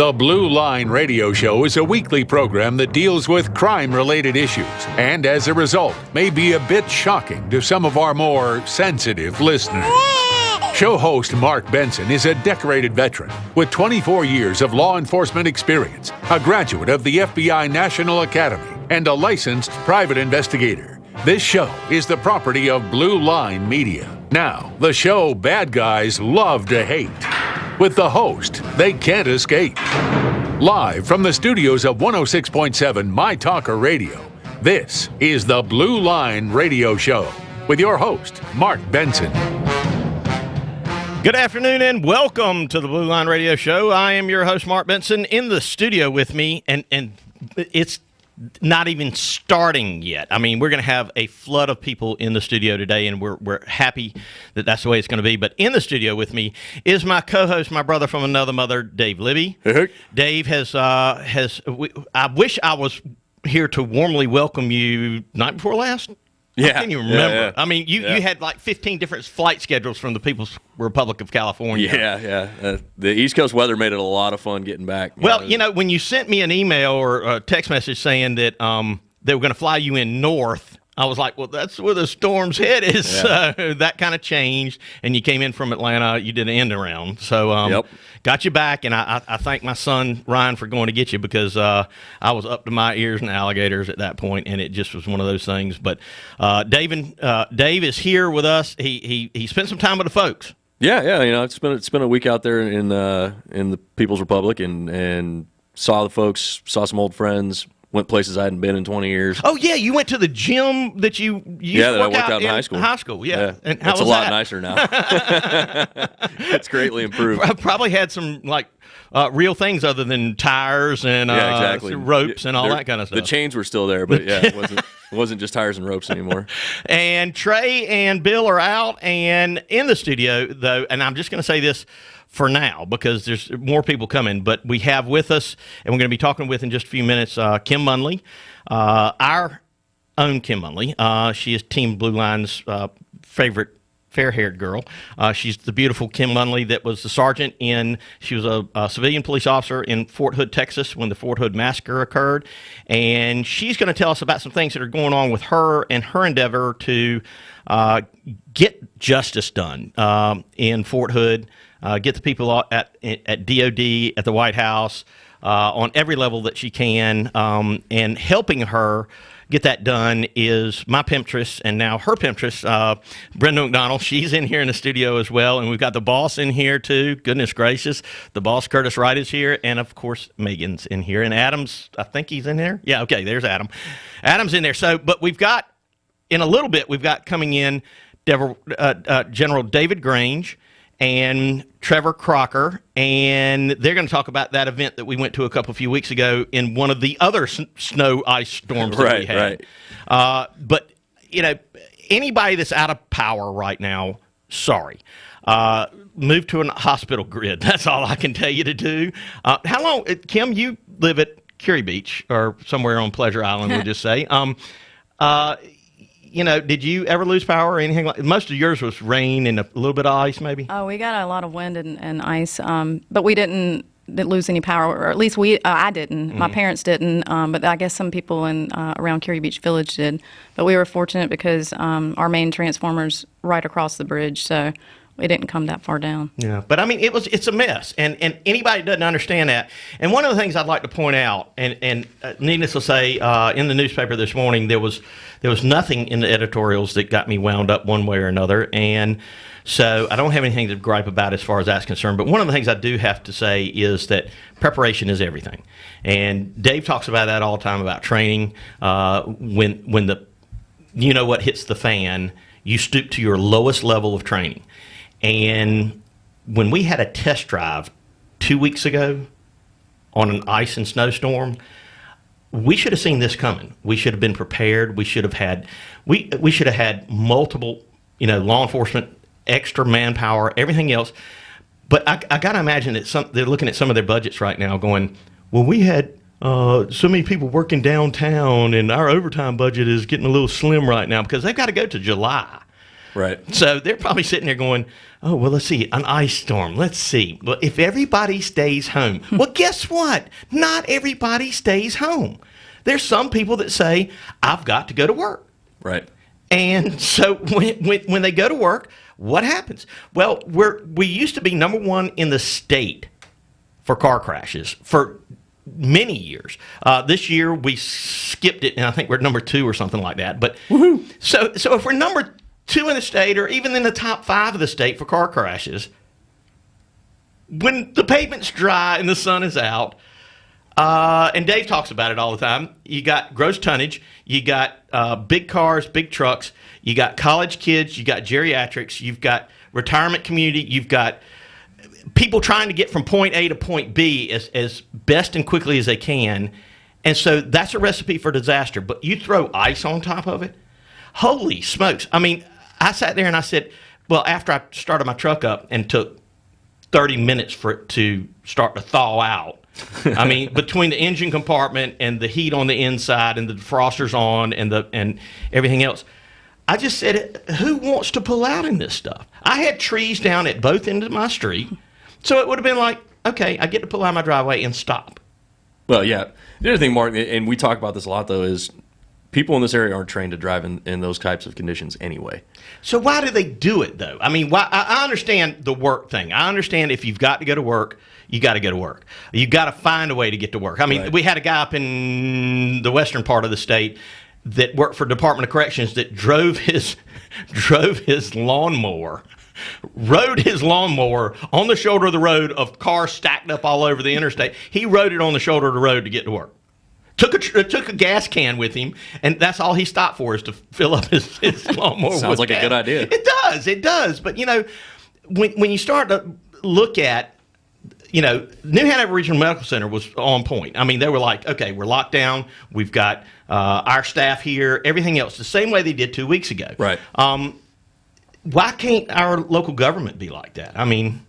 The Blue Line Radio Show is a weekly program that deals with crime-related issues and, as a result, may be a bit shocking to some of our more sensitive listeners. Show host Marc Benson is a decorated veteran with 24 years of law enforcement experience, a graduate of the FBI National Academy, and a licensed private investigator. This show is the property of Blue Line Media. Now, the show bad guys love to hate. With the host they can't escape. Live from the studios of 106.7 My Talker Radio, this is the Blue Line Radio Show with your host, Marc Benson. Good afternoon and welcome to the Blue Line Radio Show. I am your host, Marc Benson, in the studio with me, and it's not even starting yet. I mean, we're going to have a flood of people in the studio today, and we're happy that that's the way it's going to be. But in the studio with me is my co-host, my brother from another mother, Dave Libbey. Hey. Dave I wish I was here to warmly welcome you night before last. Yeah. I can't even remember. Yeah. I mean, you had like 15 different flight schedules from the People's Republic of California. Yeah. The East Coast weather made it a lot of fun getting back. Well, when you sent me an email or a text message saying that they were going to fly you in north, I was like, well, that's where the storm's head is. Yeah. So that kind of changed, and you came in from Atlanta. You did an end around. So got you back, and I thank my son, Ryan, for going to get you because I was up to my ears in alligators at that point, and it just was one of those things. But Dave is here with us. He spent some time with the folks. Yeah. It's been a week out there in the People's Republic and saw the folks, saw some old friends. Went places I hadn't been in 20 years. Oh, yeah, you went to the gym that you used to work out in high school. High school, yeah. And how it's was a lot that? Nicer now. It's greatly improved. I probably had some real things other than tires and exactly. ropes and all that kind of stuff. The chains were still there, but it wasn't just tires and ropes anymore. And Trey and Bill are out and in the studio, though, and I'm just going to say this for now, because there's more people coming. But we have with us, and we're going to be talking with in just a few minutes, Kim Munley, our own Kim Munley. She is Team Blue Line's favorite fair-haired girl. She's the beautiful Kim Munley that was the sergeant she was a civilian police officer in Fort Hood, Texas, when the Fort Hood massacre occurred. And she's going to tell us about some things that are going on with her and her endeavor to get justice done in Fort Hood. Get the people at DOD, at the White House, on every level that she can, and helping her get that done is my pimptress, and now her pimptress, Brenda McDonald. She's in here in the studio as well, and we've got the boss in here too. Goodness gracious. The boss, Curtis Wright, is here, and of course, Megan's in here, and Adam's, I think he's in there. Yeah, okay, there's Adam. Adam's in there. So, but we've got, in a little bit, we've got coming in General David Grange and Trevor Kracker, and they're going to talk about that event that we went to a few weeks ago in one of the other snow ice storms that we had. Right. But, anybody that's out of power right now, sorry. Move to a hospital grid. That's all I can tell you to do. How long, Kim, you live at Curie Beach or somewhere on Pleasure Island, we'll just say. Did you ever lose power or anything like? Most of yours was rain and a little bit of ice, maybe. Oh, we got a lot of wind and ice, but we didn't lose any power, or at least I didn't. Mm-hmm. My parents didn't, but I guess some people around Curie Beach Village did. But we were fortunate because our main transformer's right across the bridge, so it didn't come that far down. Yeah, but I mean, it's a mess, and anybody doesn't understand that. And one of the things I'd like to point out, and needless to say, in the newspaper this morning, there was nothing in the editorials that got me wound up one way or another, and so I don't have anything to gripe about as far as that's concerned. But one of the things I do have to say is that preparation is everything, and Dave talks about that all the time about training. When the what hits the fan, you stoop to your lowest level of training. And when we had a test drive 2 weeks ago on an ice and snowstorm, we should have seen this coming. We should have been prepared. We should have had multiple, law enforcement, extra manpower, everything else. But I got to imagine that they're looking at some of their budgets right now going, well, we had so many people working downtown and our overtime budget is getting a little slim right now because they've got to go to July. Right. So they're probably sitting there going, oh, well, let's see, an ice storm. Let's see. Well, if everybody stays home. Well, guess what? Not everybody stays home. There's some people that say, I've got to go to work. Right. And so when they go to work, what happens? Well, we used to be number one in the state for car crashes for many years. This year we skipped it, and I think we're number 2 or something like that. But so if we're number 2 in the state, or even in the top 5 of the state for car crashes, when the pavement's dry and the sun is out, and Dave talks about it all the time, you got gross tonnage, you got big cars, big trucks, you got college kids, you got geriatrics, you've got retirement community, you've got people trying to get from point A to point B as best and quickly as they can. And so that's a recipe for disaster. But you throw ice on top of it, holy smokes. I mean, I sat there and I said, well, after I started my truck up and took 30 minutes for it to start to thaw out, I mean, between the engine compartment and the heat on the inside and the defrosters on and everything else, I just said, who wants to pull out in this stuff? I had trees down at both ends of my street, so it would have been like, okay, I get to pull out my driveway and stop. Well, yeah. The other thing, Mark, and we talk about this a lot, though, is people in this area aren't trained to drive in those types of conditions anyway. So why do they do it, though? I mean, why? I understand the work thing. I understand if you've got to go to work, you got to go to work. You got to find a way to get to work. I mean, We had a guy up in the western part of the state that worked for Department of Corrections that drove his lawnmower, rode his lawnmower on the shoulder of the road of cars stacked up all over the interstate. He rode it on the shoulder of the road to get to work. Took a gas can with him, and that's all he stopped for, is to fill up his lawnmower. Sounds like gas. a good idea. It does. But, when you start to look at, New Hanover Regional Medical Center was on point. I mean, they were like, okay, we're locked down. We've got our staff here, everything else, the same way they did 2 weeks ago. Right. Why can't our local government be like that? I mean,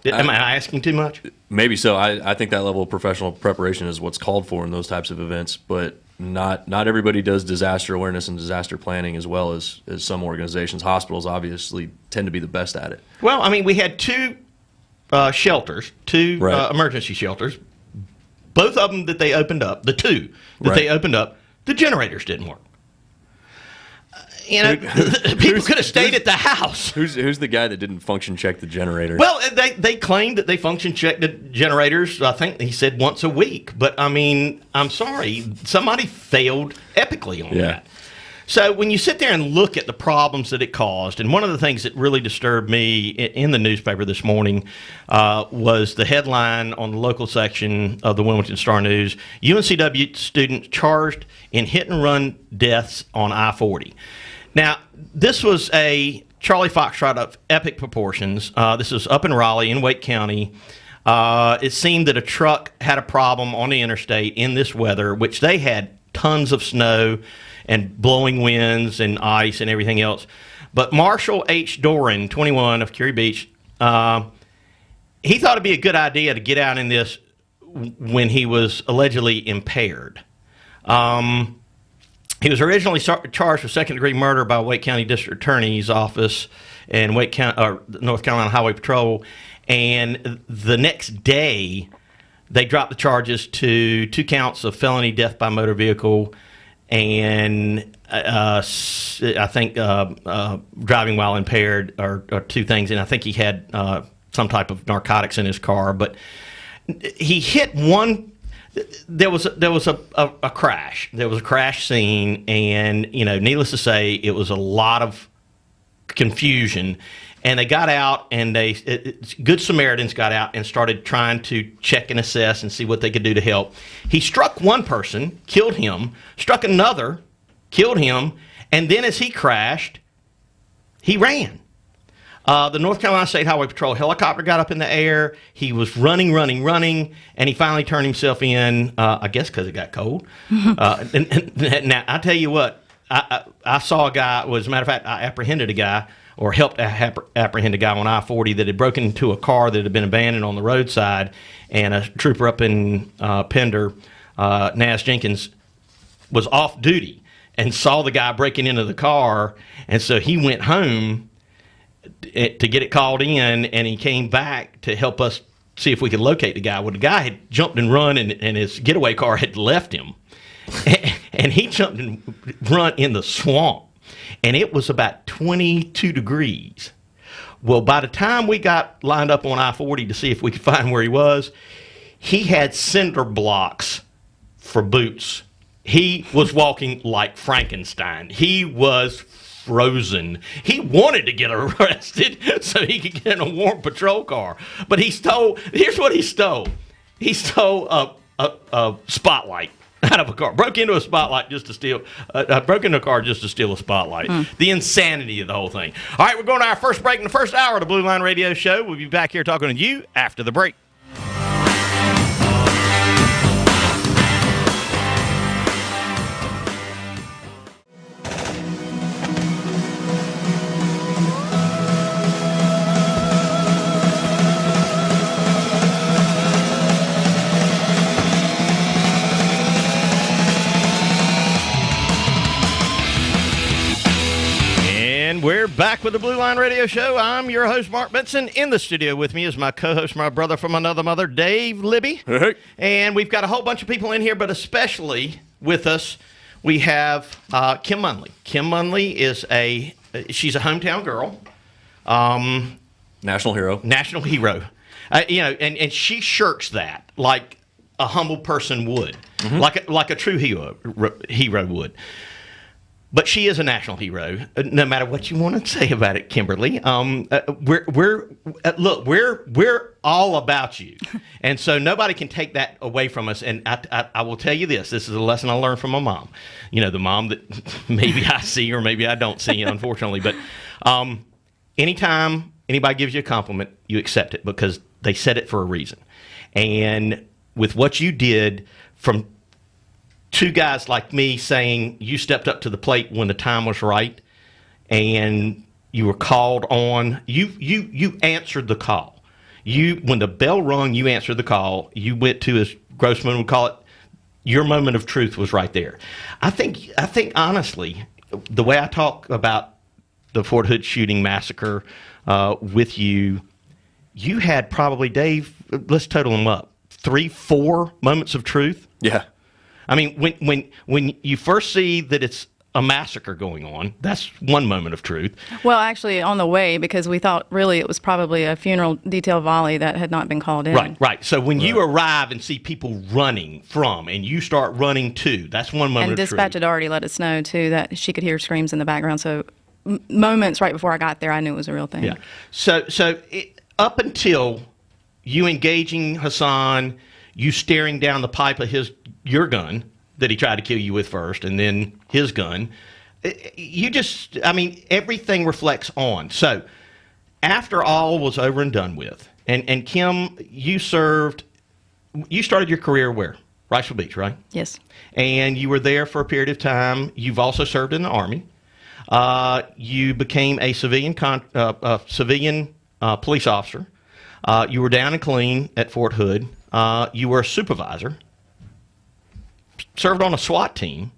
am I asking too much? Maybe so. I think that level of professional preparation is what's called for in those types of events, but not everybody does disaster awareness and disaster planning as well as some organizations. Hospitals obviously tend to be the best at it. Well, I mean, we had 2 shelters, emergency shelters. Both of them that they opened up, the 2 that they opened up, the generators didn't work. People could have stayed at the house. Who's the guy that didn't function check the generator? Well, they claimed that they function check the generators, I think he said once a week. But, I mean, I'm sorry. Somebody failed epically on that. So when you sit there and look at the problems that it caused, and one of the things that really disturbed me in the newspaper this morning was the headline on the local section of the Wilmington Star News, UNCW student charged in hit-and-run deaths on I-40. Now, this was a Charlie Foxtrot of epic proportions. This was up in Raleigh in Wake County. It seemed that a truck had a problem on the interstate in this weather, which they had tons of snow and blowing winds and ice and everything else. But Marshall H. Doran, 21, of Curie Beach, he thought it'd be a good idea to get out in this when he was allegedly impaired. He was originally charged with second-degree murder by Wake County District Attorney's Office and North Carolina Highway Patrol, and the next day they dropped the charges to 2 counts of felony death by motor vehicle and I think driving while impaired are 2 things, and I think he had some type of narcotics in his car. But he hit one. There was a crash. There was a crash scene, and needless to say, it was a lot of confusion. And they got out, and Good Samaritans got out and started trying to check and assess and see what they could do to help. He struck one person, killed him, struck another, killed him, and then as he crashed, he ran. The North Carolina State Highway Patrol helicopter got up in the air. He was running, and he finally turned himself in, I guess because it got cold. And now, I tell you what, I saw a guy, as a matter of fact, I apprehended a guy, or helped apprehend a guy on I-40 that had broken into a car that had been abandoned on the roadside, and a trooper up in Pender, Nas Jenkins, was off duty. and saw the guy breaking into the car, and so he went home to get it called in, and he came back to help us see if we could locate the guy. Well, the guy had jumped and run, and his getaway car had left him. And he jumped and run in the swamp. And it was about 22 degrees. Well, by the time we got lined up on I-40 to see if we could find where he was, he had cinder blocks for boots. He was walking like Frankenstein. He was frozen. He wanted to get arrested so he could get in a warm patrol car. But he stole, here's what he stole. He stole a spotlight out of a car. Broke into a spotlight just to steal, broke into a car just to steal a spotlight. The insanity of the whole thing. All right, we're going to our first break in the first hour of the Blue Line Radio Show. We'll be back here talking to you after the break. We're back with the Blue Line Radio Show. I'm your host, Marc Benson. In the studio with me is my co-host, my brother from another mother, Dave Libbey. Hey. And we've got a whole bunch of people in here, but especially with us, we have Kim Munley. Kim Munley is she's a hometown girl. National hero. National hero. And she shirks that like a humble person would, like a true hero would. But she is a national hero, no matter what you want to say about it, Kimberly. We're all about you, and so nobody can take that away from us. And I will tell you this: this is a lesson I learned from my mom. You know, the mom that maybe I see or maybe I don't see, unfortunately. But anytime anybody gives you a compliment, you accept it because they said it for a reason. And with what you did, from two guys like me saying you stepped up to the plate when the time was right and you were called on, you answered the call. When the bell rung, you answered the call. You went to, as Grossman would call it, your moment of truth was right there. I think honestly, the way I talk about the Fort Hood shooting massacre with you had probably, Dave, let's total them up, 3-4 moments of truth. Yeah. I mean, when you first see that it's a massacre going on, that's one moment of truth. Well, actually, on the way, because we thought really it was probably a funeral detail volley that had not been called in. Right. So when you arrive and see people running from, and you start running too, that's one moment of truth. And dispatch had already let us know, too, that she could hear screams in the background. So moments right before I got there, I knew it was a real thing. Yeah. So up until you engaging Hassan, you staring down the pipe of your gun that he tried to kill you with first, and then his gun, everything reflects on. So after all was over and done with, and Kim, you started your career where? Riceville Beach, right? Yes. And you were there for a period of time. You've also served in the Army. You became a civilian police officer. You were down and clean at Fort Hood. You were a supervisor, served on a SWAT team.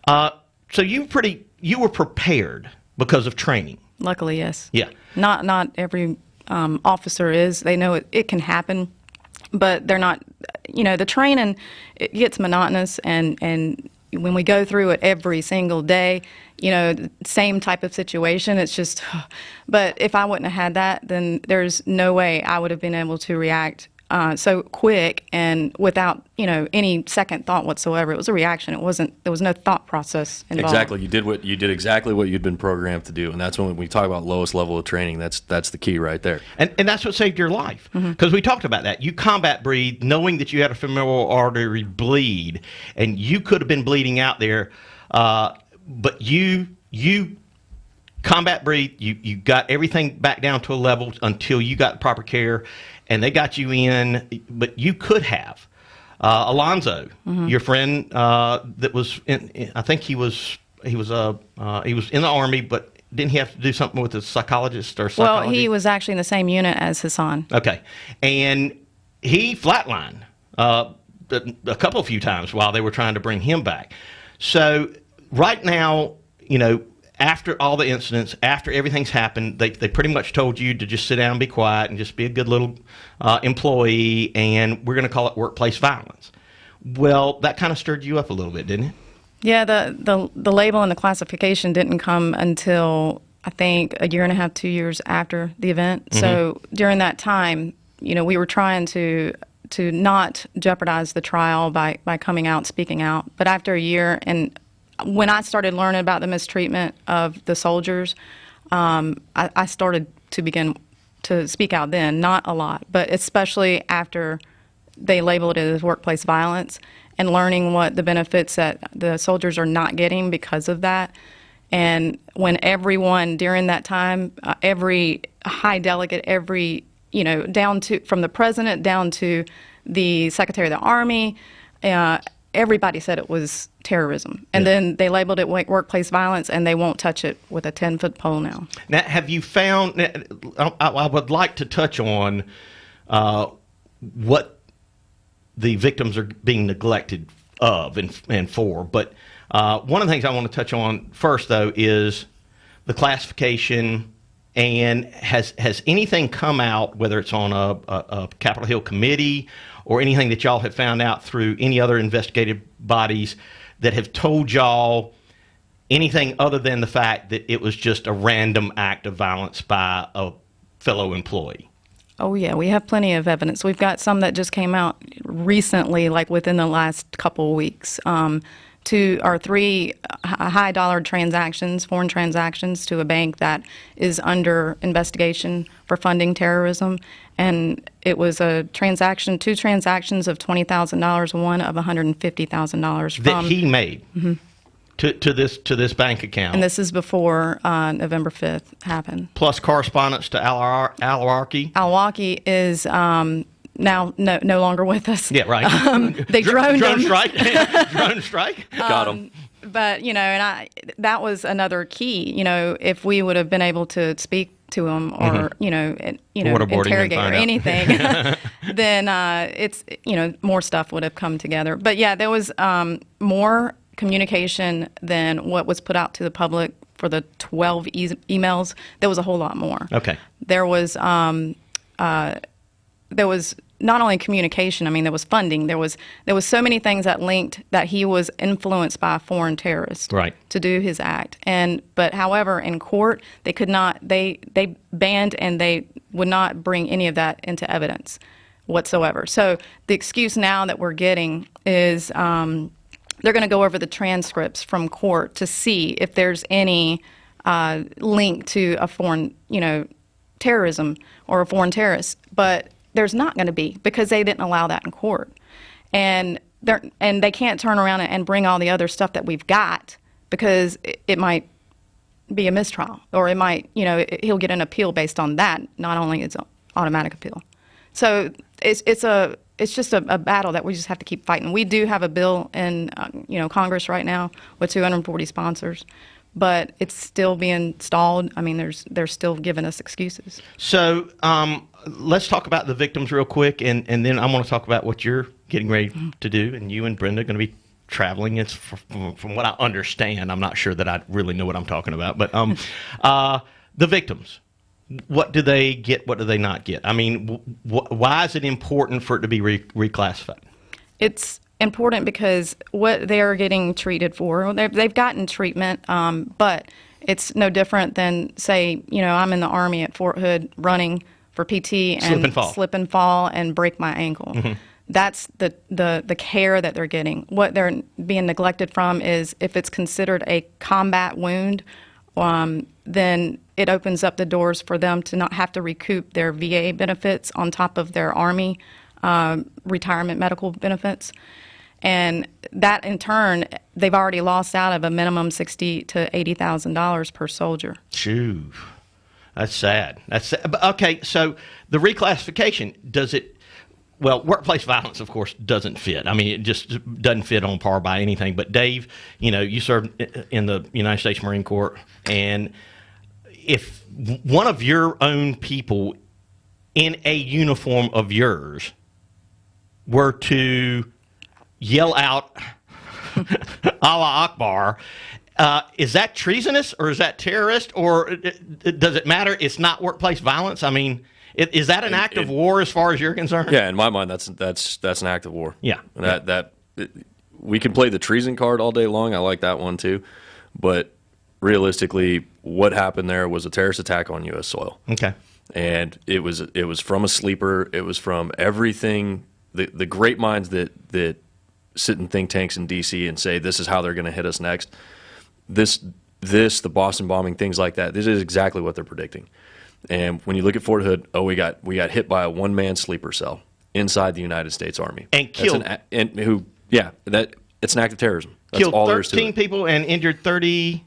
So you were prepared because of training. Luckily, yes. Yeah. Not every officer is. They know it can happen, but they're not, the training, it gets monotonous, and when we go through it every single day, same type of situation, it's just, but if I wouldn't have had that, then there's no way I would have been able to react so quick and without, any second thought whatsoever. It was a reaction. There was no thought process involved. Exactly. You did exactly what you'd been programmed to do. And that's when we talk about lowest level of training, that's the key right there. And that's what saved your life. Because we talked about that. You combat breathe knowing that you had a femoral artery bleed, and you could have been bleeding out there, but you combat breathe, you got everything back down to a level until you got proper care, and they got you in, but you could have. Alonzo, your friend that was in, I think he was in the Army, but didn't he have to do something with a psychologist or psychology? Well, he was actually in the same unit as Hassan. Okay. And he flatlined a few times while they were trying to bring him back. So right now, after all the incidents, after everything's happened, they pretty much told you to just sit down and be quiet and just be a good little employee, and we're going to call it workplace violence. Well, that kind of stirred you up a little bit, didn't it? Yeah, the label and the classification didn't come until, I think, a year and a half, 2 years after the event. Mm-hmm. So during that time, we were trying to not jeopardize the trial by coming out, speaking out. But after a year, and when I started learning about the mistreatment of the soldiers, I started to begin to speak out then, not a lot, but especially after they labeled it as workplace violence and learning what the benefits that the soldiers are not getting because of that. And when everyone during that time, every high delegate, down to, from the president down to the Secretary of the Army, everybody said it was terrorism. And then they labeled it workplace violence, and they won't touch it with a 10-foot pole now. Now, have you found, I would like to touch on what the victims are being neglected of and for, but one of the things I want to touch on first, though, is the classification. And has anything come out, whether it's on a Capitol Hill committee or anything that y'all have found out through any other investigative bodies that have told y'all anything other than the fact that it was just a random act of violence by a fellow employee? Oh, yeah, we have plenty of evidence. We've got some that just came out recently, like within the last couple of weeks. 2 or 3 high-dollar transactions, foreign transactions to a bank that is under investigation for funding terrorism. And it was a transaction, 2 transactions of $20,000, one of $150,000 from that he made to this bank account. And this is before November 5th happened. Plus correspondence to Al-Awlaki. Al-Awlaki is now no longer with us. Yeah, right. They droned drone him. strike. Drone strike. Got him. But that was another key. If we would have been able to speak to him or interrogate or anything, then it's more stuff would have come together. But yeah, there was more communication than what was put out to the public for the 12 emails. There was a whole lot more. Okay. There was not only communication, there was funding. There was so many things that linked that he was influenced by a foreign terrorist to do his act. But however, in court, they could not, they banned and they would not bring any of that into evidence whatsoever. So the excuse now that we're getting is they're going to go over the transcripts from court to see if there's any link to a foreign, terrorism or a foreign terrorist. But there's not going to be, because they didn't allow that in court. And they can't turn around and bring all the other stuff that we've got, because it might be a mistrial, or it might, he'll get an appeal based on that, not only its automatic appeal. So it's just a battle that we just have to keep fighting. We do have a bill in Congress right now with 240 sponsors, but it's still being stalled. They're still giving us excuses. So let's talk about the victims real quick, and then I want to talk about what you're getting ready to do. And you and Brenda are going to be traveling. It's from what I understand. I'm not sure that I really know what I'm talking about. But the victims, what do they get? What do they not get? Why is it important for it to be reclassified? It's important because what they're getting treated for, they've gotten treatment, but it's no different than, say, I'm in the Army at Fort Hood running for PT and slip and fall and break my ankle. Mm-hmm. That's the care that they're getting. What they're being neglected from is, if it's considered a combat wound, then it opens up the doors for them to not have to recoup their VA benefits on top of their Army retirement medical benefits. And that, in turn, they've already lost out of a minimum $60,000 to $80,000 per soldier. Phew. That's sad. But, okay, so the reclassification, does it... Well, workplace violence, of course, doesn't fit. It just doesn't fit on par by anything. But, Dave, you served in the United States Marine Corps, and if one of your own people in a uniform of yours were to yell out Allah Akbar Is that treasonous or is that terrorist, or does it matter? It's not workplace violence. I mean, is that an act of war as far as you're concerned? Yeah, in my mind, that's an act of war. Yeah. We can play the treason card all day long. I like that one too, but realistically, what happened there was a terrorist attack on U.S. soil. Okay. And it was from a sleeper. It was from everything. The great minds that sit in think tanks in D.C. and say this is how they're going to hit us next. The Boston bombing, things like that. This is exactly what they're predicting. And when you look at Fort Hood, we got hit by a one-man sleeper cell inside the United States Army and killed. It's an act of terrorism. That's killed all there is to 13 it. people and injured 30.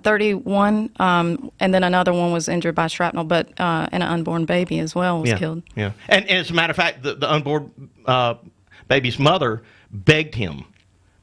31, and then another one was injured by shrapnel, but and an unborn baby as well was killed. Yeah, and as a matter of fact, the unborn baby's mother begged him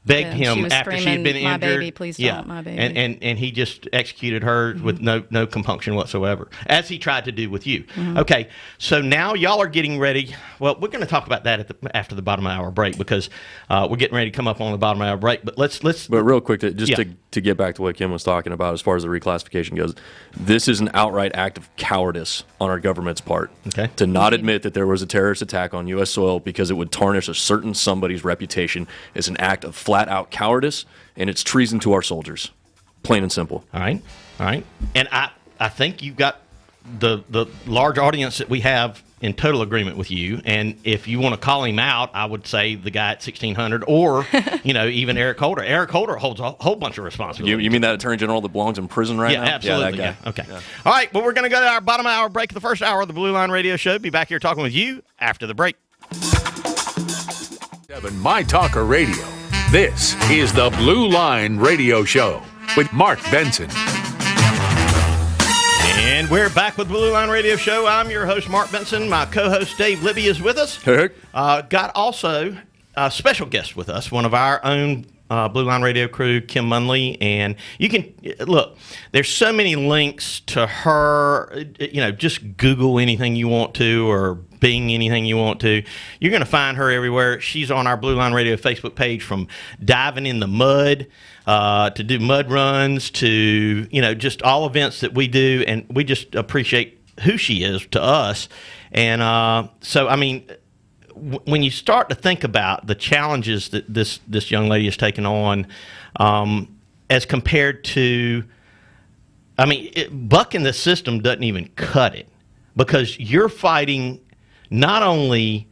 She was after she had been "My injured. baby, please don't, my baby." And he just executed her with no compunction whatsoever, as he tried to do with you. Mm-hmm. Okay, so now y'all are getting ready. Well, we're going to talk about that after the bottom of the hour break, because we're getting ready to come up on the bottom of the hour break. But let's. But real quick, to get back to what Kim was talking about as far as the reclassification goes, this is an outright act of cowardice on our government's part. Okay. To not admit that there was a terrorist attack on U.S. soil because it would tarnish a certain somebody's reputation is an act of flat-out cowardice, and it's treason to our soldiers. Plain and simple. All right. And I think you've got the large audience that we have in total agreement with you. And if you want to call him out, I would say the guy at 1600, or even Eric Holder. Eric Holder holds a whole bunch of responsibility. You mean that Attorney General that belongs in prison right now? Yeah, absolutely. Yeah, that guy. Okay. Yeah. All right. Well, we're going to go to our bottom hour break of the first hour of the Blue Line Radio Show. Be back here talking with you after the break. 7 My Talker Radio. This is the Blue Line Radio Show with Marc Benson. And we're back with the Blue Line Radio Show. I'm your host, Marc Benson. My co-host, Dave Libbey, is with us. Hey. Got also a special guest with us, one of our own Blue Line Radio crew, Kim Munley. And you can, look, there's so many links to her. Just Google anything you want to, or Bing anything you want to. You're going to find her everywhere. She's on our Blue Line Radio Facebook page, from diving in the mud to do mud runs to, just all events that we do. And we just appreciate who she is to us. And when you start to think about the challenges that this young lady has taken on, as compared to, bucking the system doesn't even cut it, because you're fighting not only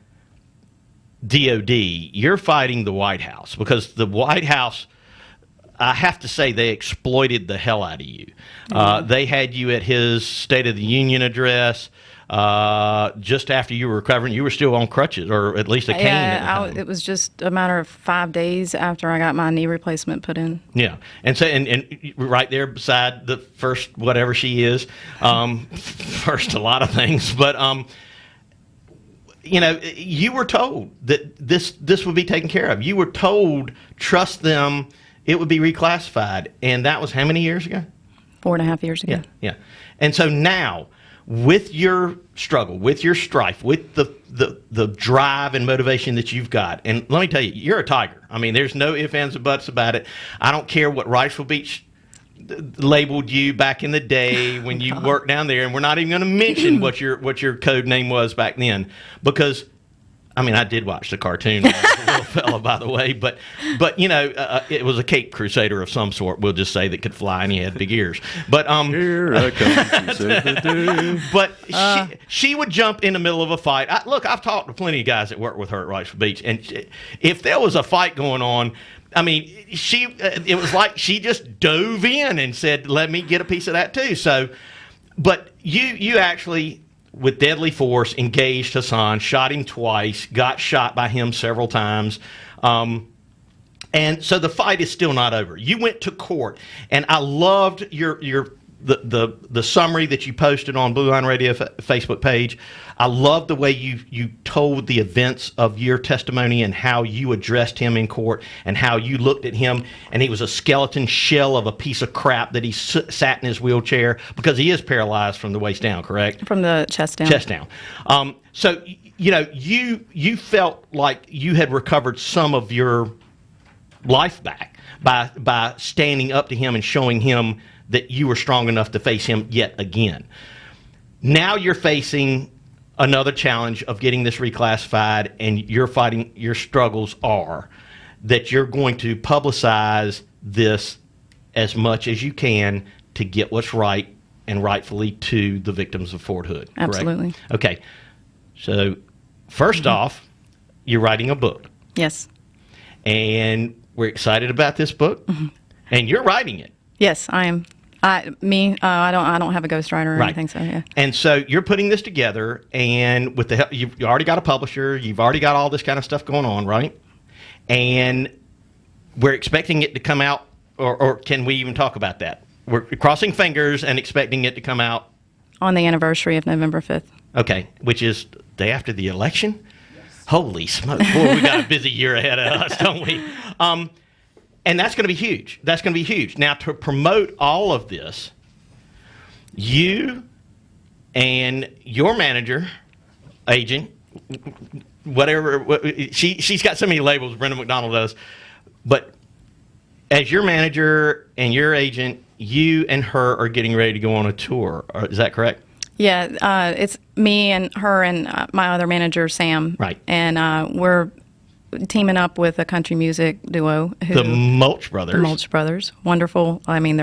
DOD, you're fighting the White House, because the White House, I have to say, they exploited the hell out of you. They had you at his State of the Union address just after you were recovering. You were still on crutches, or at least a cane. Yeah, it was just a matter of 5 days after I got my knee replacement put in. Yeah, and so and right there beside the first whatever she is, first a lot of things, but you were told that this would be taken care of. You were told, trust them, it would be reclassified, and that was how many years ago? 4.5 years ago. Yeah. And so now, with your struggle, with your strife, with the drive and motivation that you've got, and let me tell you, you're a tiger. There's no ifs, ands, or buts about it. I don't care what Riceville Beach labeled you back in the day when you worked down there, and we're not even going to mention what your code name was back then, because I did watch the cartoon when I was a little fella, by the way, but it was a Cape Crusader of some sort, we'll just say, that could fly, and he had big ears. But here I come to save the day. But she would jump in the middle of a fight. I've talked to plenty of guys that work with her at Riceville Beach, and if there was a fight going on, it was like she just dove in and said, "Let me get a piece of that too." So, but you actually, with deadly force, engaged Hassan, shot him twice, got shot by him several times. And so the fight is still not over. You went to court, and I loved the summary that you posted on Blue Line Radio Facebook page. I loved the way you told the events of your testimony and how you addressed him in court, and how you looked at him and he was a skeleton shell of a piece of crap that he sat in his wheelchair, because he is paralyzed from the waist down, correct? From the chest down. Chest down. So you felt like you had recovered some of your life back, by standing up to him and showing him that you were strong enough to face him yet again. Now you're facing another challenge of getting this reclassified, and you're fighting. Your struggles are that you're going to publicize this as much as you can to get what's right and rightfully to the victims of Fort Hood. Correct? Absolutely. Okay. So first off, you're writing a book. Yes. And we're excited about this book, and you're writing it. Yes, I am. I don't have a ghostwriter or anything. So yeah. And so you're putting this together, and with the help, you've already got a publisher. You've already got all this kind of stuff going on, right? And we're expecting it to come out, or can we even talk about that? We're crossing fingers and expecting it to come out on the anniversary of November 5th. Okay, which is the day after the election. Holy smoke. Boy, we got a busy year ahead of us, don't we? And that's going to be huge. That's going to be huge. Now, to promote all of this, you and your manager, agent, whatever, she's got so many labels, Brenda McDonald does, but as your manager and your agent, you and her are getting ready to go on a tour. Is that correct? Yeah, it's me and her and my other manager, Sam. Right. And we're teaming up with a country music duo. The Mulch Brothers. The Mulch Brothers. Wonderful. I mean,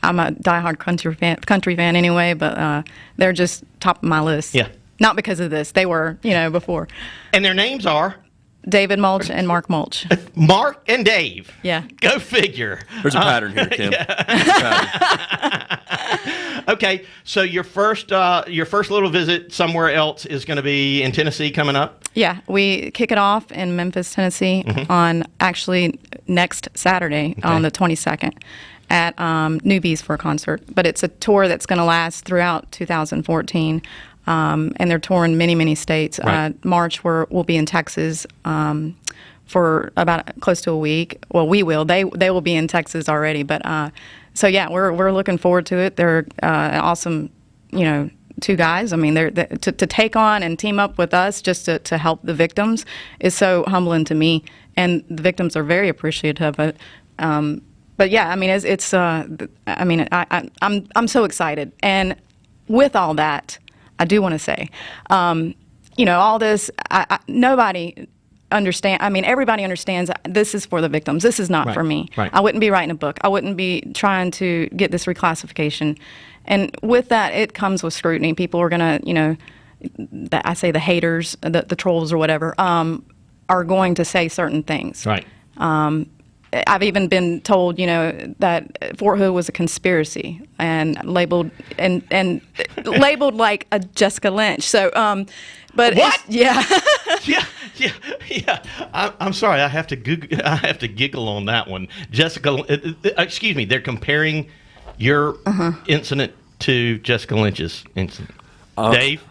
I'm a diehard country fan anyway, but they're just top of my list. Yeah. Not because of this. They were, before. And their names are? David Mulch and Marc Mulch. Mark and Dave. Yeah. Go figure. There's a pattern here, Kim. Okay, so your first little visit somewhere else is going to be in Tennessee coming up? Yeah, we kick it off in Memphis, Tennessee on actually next Saturday on the 22nd at Newbies for a concert. But it's a tour that's going to last throughout 2014. And they're touring many, many states. Right. March, we'll be in Texas for about close to a week. Well, we will. They will be in Texas already. But so yeah, we're looking forward to it. They're an awesome, two guys. I mean, to take on and team up with us just to help the victims is so humbling to me, and the victims are very appreciative of it. But yeah, I mean, I'm so excited, and with all that, I do want to say, all this, nobody understand. I mean, everybody understands this is for the victims. This is not for me. Right. I wouldn't be writing a book. I wouldn't be trying to get this reclassification. And with that, it comes with scrutiny. People are going to, I say the haters, the trolls or whatever, are going to say certain things. Right. I've even been told, that Fort Hood was a conspiracy and labeled labeled like a Jessica Lynch. So, but what? Yeah. yeah. I'm sorry. I have to giggle on that one. Jessica, excuse me. They're comparing your incident to Jessica Lynch's incident. Dave,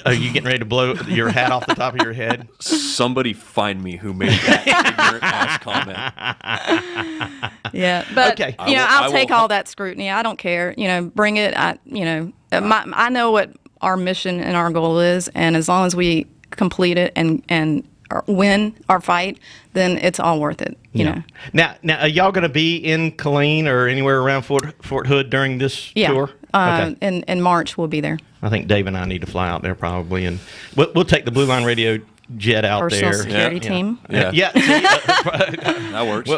are you getting ready to blow your hat off the top of your head? Somebody find me who made that ignorant ass comment. Yeah, but okay. I'll take all that scrutiny. I don't care. Bring it. I know what our mission and our goal is, and as long as we complete it and win our fight, then it's all worth it. You know. Now, are y'all going to be in Killeen or anywhere around Fort Hood during this tour? Okay. In March we'll be there. I think Dave and I need to fly out there probably, and we'll take the Blue Line Radio jet out Personal there. security team. Yeah. That works.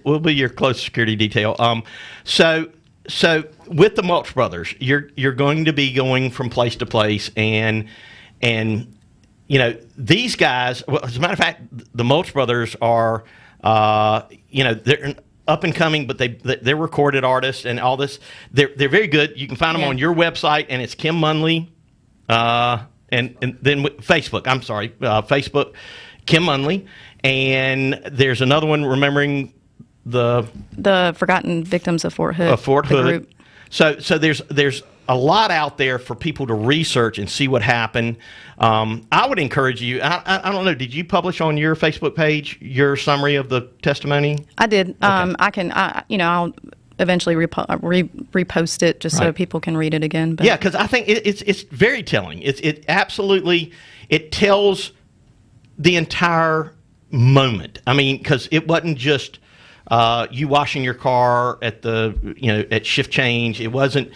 We'll be your close security detail. So with the Mulch Brothers, you're going to be going from place to place, and these guys. Well, as a matter of fact, the Mulch Brothers are they're up and coming, but they're recorded artists and all this. They're very good. You can find them on your website, and it's Kim Munley. And then Facebook. I'm sorry, Facebook, Kim Munley, and there's another one remembering the Forgotten Victims of Fort Hood. Fort Hood. Group. So there's a lot out there for people to research and see what happened. I would encourage you. I don't know. Did you publish on your Facebook page your summary of the testimony? I did. Okay. I'll eventually repost it just so people can read it again. But. Yeah, because I think it's very telling. It absolutely tells the entire moment. I mean, because it wasn't just you washing your car at at shift change. It wasn't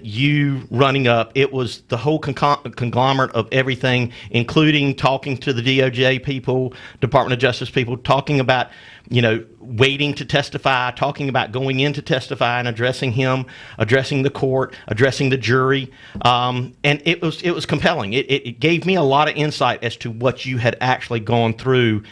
you running up. It was the whole conglomerate of everything, including talking to the DOJ people, Department of Justice people, talking about waiting to testify, talking about going in to testify and addressing him, addressing the court, addressing the jury, and it was compelling. It gave me a lot of insight as to what you had actually gone through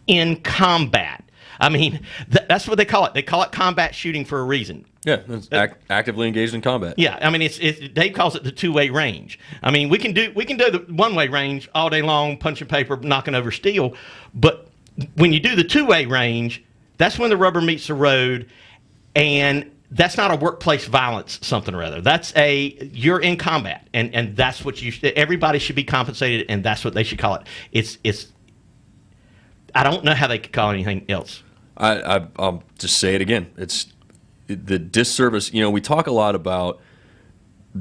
in combat. I mean, that's what they call it. They call it combat shooting for a reason. Yeah, it's actively engaged in combat. Yeah, I mean, Dave calls it the two-way range. I mean, we can do the one-way range all day long, punching paper, knocking over steel, but when you do the two-way range, that's when the rubber meets the road, and that's not a workplace violence something or other. You're in combat, and that's what everybody should be compensated, and that's what they should call it. I don't know how they could call it anything else. I'll just say it again. It's the disservice. We talk a lot about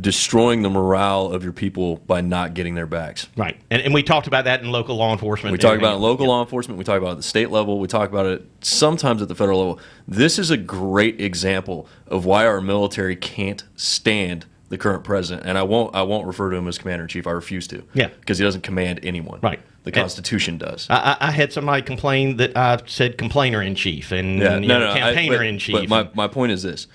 destroying the morale of your people by not getting their backs. Right. And we talked about that in local law enforcement. We talk about it in local law enforcement. We talk about it at the state level. We talk about it sometimes at the federal level. This is a great example of why our military can't stand the current president. And I won't refer to him as commander-in-chief. I refuse to. Yeah. Because he doesn't command anyone. Right. The Constitution does. I had somebody complain that I said complainer-in-chief and campaigner-in-chief. But my point is this.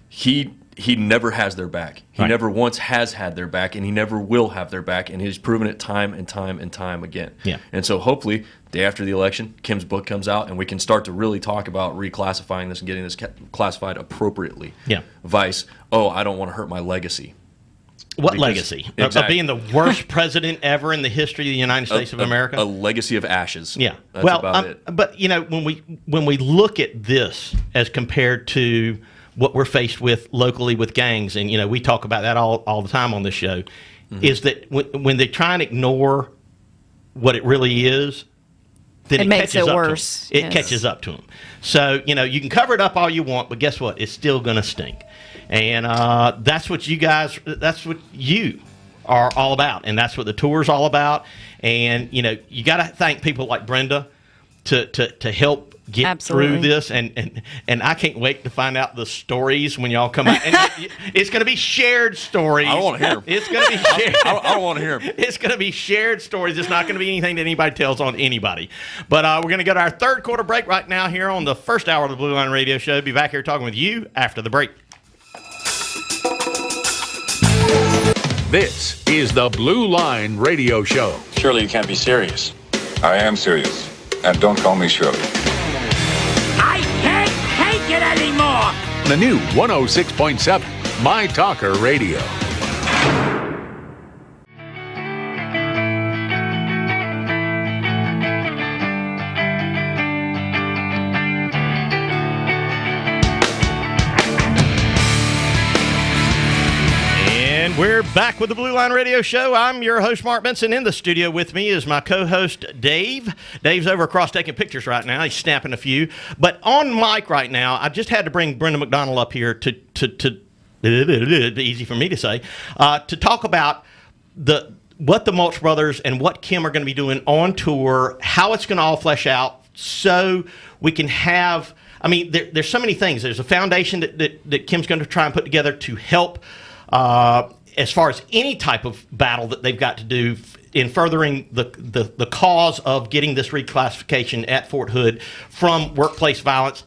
He never has their back. He never once has had their back, and he never will have their back, and he's proven it time and time and time again. Yeah. And so hopefully, day after the election, Kim's book comes out, and we can start to really talk about reclassifying this and getting this classified appropriately. Yeah. Vice, I don't want to hurt my legacy. What legacy? Exactly. Of being the worst president ever in the history of the United States of America? A legacy of ashes. Yeah. That's about it. But, when we look at this as compared to what we're faced with locally with gangs, and, we talk about that all the time on this show, is that when they try and ignore what it really is, then it makes it worse. It catches up to them. So, you can cover it up all you want, but guess what? It's still going to stink. And that's what you are all about. And that's what the tour's all about. And, you got to thank people like Brenda to help get through this. And I can't wait to find out the stories when y'all come out. And it's going to be shared stories. I don't want to hear them. It's going to be shared. I don't want to hear them. It's going to be shared stories. It's not going to be anything that anybody tells on anybody. But we're going to go to our third quarter break right now here on the first hour of the Blue Line Radio Show. Be back here talking with you after the break. This is the Blue Line Radio Show. Surely you can't be serious. I am serious. And don't call me Shirley. I can't take it anymore! The new 106.7 My Talker Radio. We're back with the Blue Line Radio Show. I'm your host, Marc Benson. In the studio with me is my co-host, Dave. Dave's over across taking pictures right now. He's snapping a few. But on mic right now, I just had to bring Brenda McDonald up here to easy for me to say, to talk about what the Mulch Brothers and what Kim are going to be doing on tour, how it's going to all flesh out so we can have, there's so many things. There's a foundation that Kim's going to try and put together to help as far as any type of battle that they've got to do in furthering the cause of getting this reclassification at Fort Hood from workplace violence,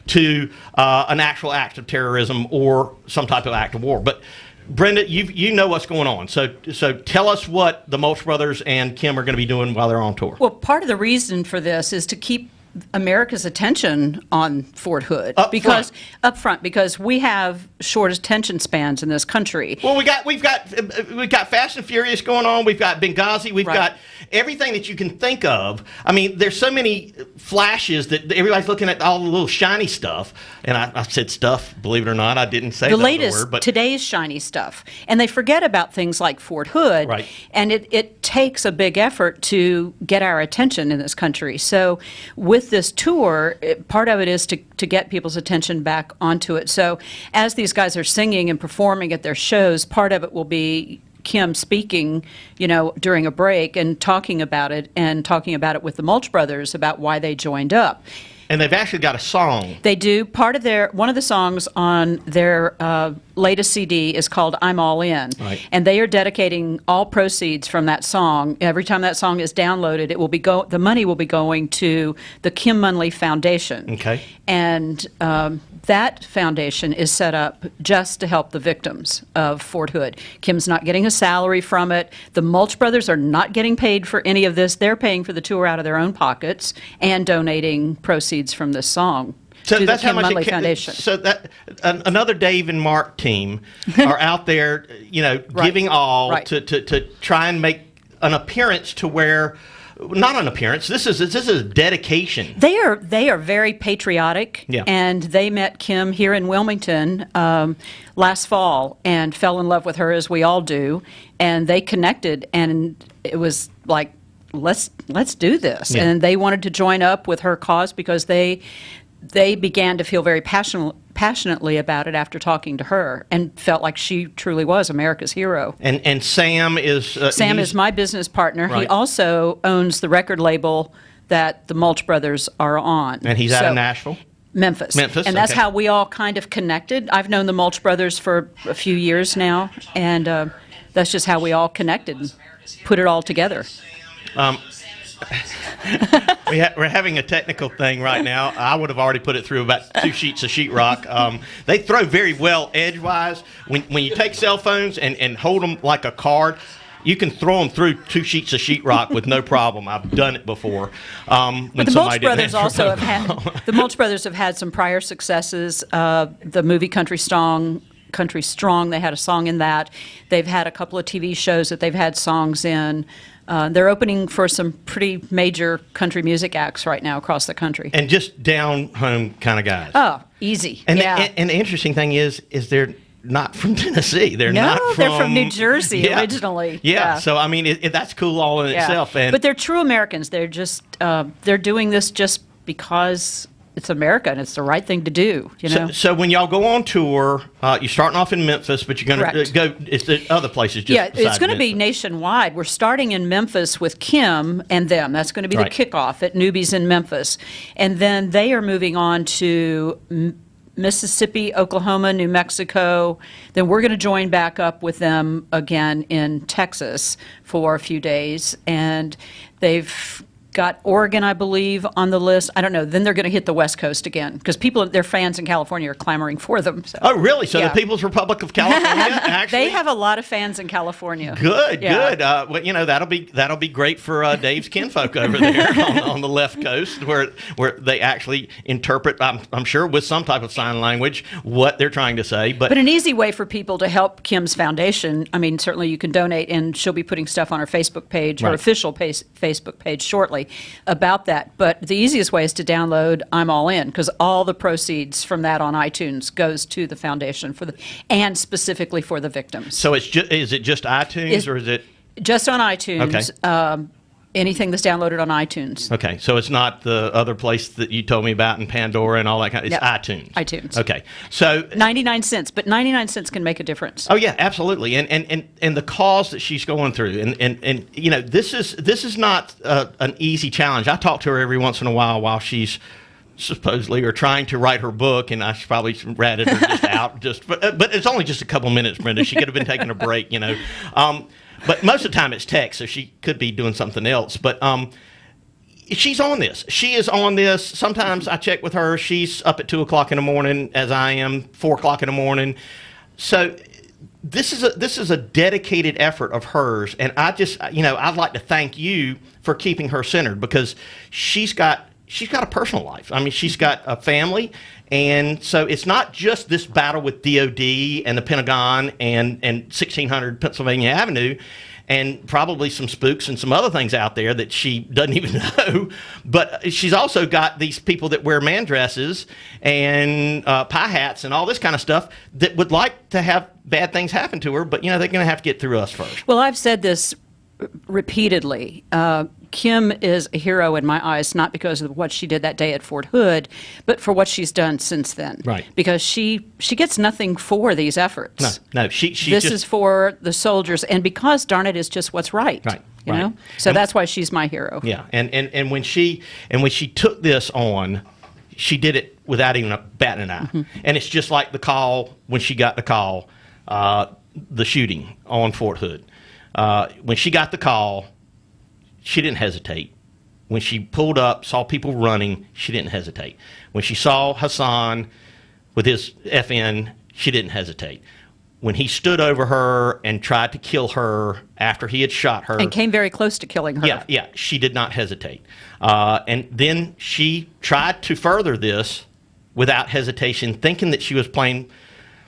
to an actual act of terrorism or some type of act of war. But Brenda, you know what's going on. So tell us what the Mulch Brothers and Kim are going to be doing while they're on tour. Well, part of the reason for this is to keep America's attention on Fort Hood up front because we have short attention spans in this country. Well, we've got Fast and Furious going on. We've got Benghazi. We've got everything that you can think of. There's so many flashes that everybody's looking at all the little shiny stuff. And I said stuff. Believe it or not, I didn't say the that latest word, but today's shiny stuff, and they forget about things like Fort Hood. Right. And it takes a big effort to get our attention in this country. So with this tour, part of it is to get people's attention back onto it. So as these guys are singing and performing at their shows, part of it will be Kim speaking, during a break and talking about it with the Mulch Brothers about why they joined up. And they've actually got a song. They do. One of the songs on their latest CD is called "I'm All In," Right. and they are dedicating all proceeds from that song. Every time that song is downloaded, the money will be going to the Kim Munley Foundation. Okay. And that foundation is set up just to help the victims of Fort Hood. Kim's not getting a salary from it. The Mulch brothers are not getting paid for any of this. They're paying for the tour out of their own pockets and donating proceeds from this song to the Kim Munley Foundation. So that another Dave and Marc team are out there, giving all to try and make an appearance to where. Not an appearance. This is a dedication. They are very patriotic, Yeah. and they met Kim here in Wilmington last fall and fell in love with her, as we all do, and they connected, and it was like, let's do this, Yeah. and they wanted to join up with her cause because they began to feel very passionately about it after talking to her, and felt like she truly was America's hero. And Sam is Sam is my business partner. He Right. also owns the record label that the Mulch brothers are on. and he's out of Nashville. Memphis. Memphis, And that's okay. how we all kind of connected. I've known the Mulch brothers for a few years now, and that's just how we all connected and put it all together. We're having a technical thing right now. I would have already put it through about 2 sheets of sheetrock. They throw very well edgewise. When you take cell phones and hold them like a card, you can throw them through 2 sheets of sheetrock with no problem. I've done it before. But the Mulch brothers also the Mulch brothers have had some prior successes. The movie Country Strong, they had a song in that. They've had a couple of TV shows that they've had songs in. They're opening for some pretty major country music acts right now across the country. And just down home kind of guys. Oh, easy. And yeah. and the interesting thing is they're not from Tennessee. They're No, not they're from New Jersey originally. Yeah. Yeah. So I mean, that's cool all in itself. And but they're true Americans. They're just they're doing this just because it's America and it's the right thing to do. So when y'all go on tour, you're starting off in Memphis, but you're going to go. It's the other places. Just it's going to be Memphis. nationwide. We're starting in Memphis with Kim and them. That's going to be Right. the kickoff at Newbies in Memphis, and then they are moving on to Mississippi, Oklahoma, New Mexico. Then we're going to join back up with them again in Texas for a few days, and they've got Oregon, I believe, on the list. I don't know. Then they're going to hit the West Coast again because their fans in California are clamoring for them. So. Oh, really? So Yeah. the People's Republic of California, actually, They have a lot of fans in California. Good, Yeah. good. Well, that'll be great for Dave's kinfolk over there on the left coast, where they actually interpret. I'm sure with some type of sign language what they're trying to say. But an easy way for people to help Kim's foundation, I mean, certainly you can donate, and she'll be putting stuff on her Facebook page, her Right. official Facebook page shortly about that. But the easiest way is to download I'm All In, because all the proceeds from that on iTunes goes to the foundation and specifically for the victims. so is it just iTunes or is it? Just on iTunes. Okay. Anything that's downloaded on iTunes. Okay, so it's not the other place that you told me about in Pandora and all that kind. It's Yep. iTunes. iTunes. Okay, so 99 cents, but 99 cents can make a difference. oh yeah, absolutely, and the cause that she's going through, and this is not an easy challenge. I talk to her every once in a while she's supposedly or trying to write her book, and I probably ratted her just out. But it's only just a couple minutes, Brenda. She could have been taking a break, But most of the time it's text, so she could be doing something else. But she's on this. She is on this. Sometimes I check with her. She's up at 2 o'clock in the morning, as I am, 4 o'clock in the morning. So this is a dedicated effort of hers, and I'd like to thank you for keeping her centered, because she's got a personal life. I mean, she's got a family, and so it's not just this battle with DOD and the Pentagon and 1600 Pennsylvania Avenue, and probably some spooks and some other things out there that she doesn't even know. But she's also got these people that wear man dresses and pie hats and all this kind of stuff that would like to have bad things happen to her, but they're going to have to get through us first. Well, I've said this repeatedly. Kim is a hero in my eyes, not because of what she did that day at Fort Hood, but for what she's done since then. Right. Because she gets nothing for these efforts. No, she This is for the soldiers, and because, darn it, is just what's right. Right, You right. know? So that's why she's my hero. Yeah, and when she took this on, she did it without even batting an eye. Mm-hmm. And it's just like the call when she got the call, the shooting on Fort Hood. When she got the call, she didn't hesitate. When she pulled up, saw people running, she didn't hesitate. When she saw Hassan with his FN, she didn't hesitate. When he stood over her and tried to kill her after he had shot her. And came very close to killing her. Yeah, she did not hesitate. And then she tried to further this without hesitation, thinking that she was playing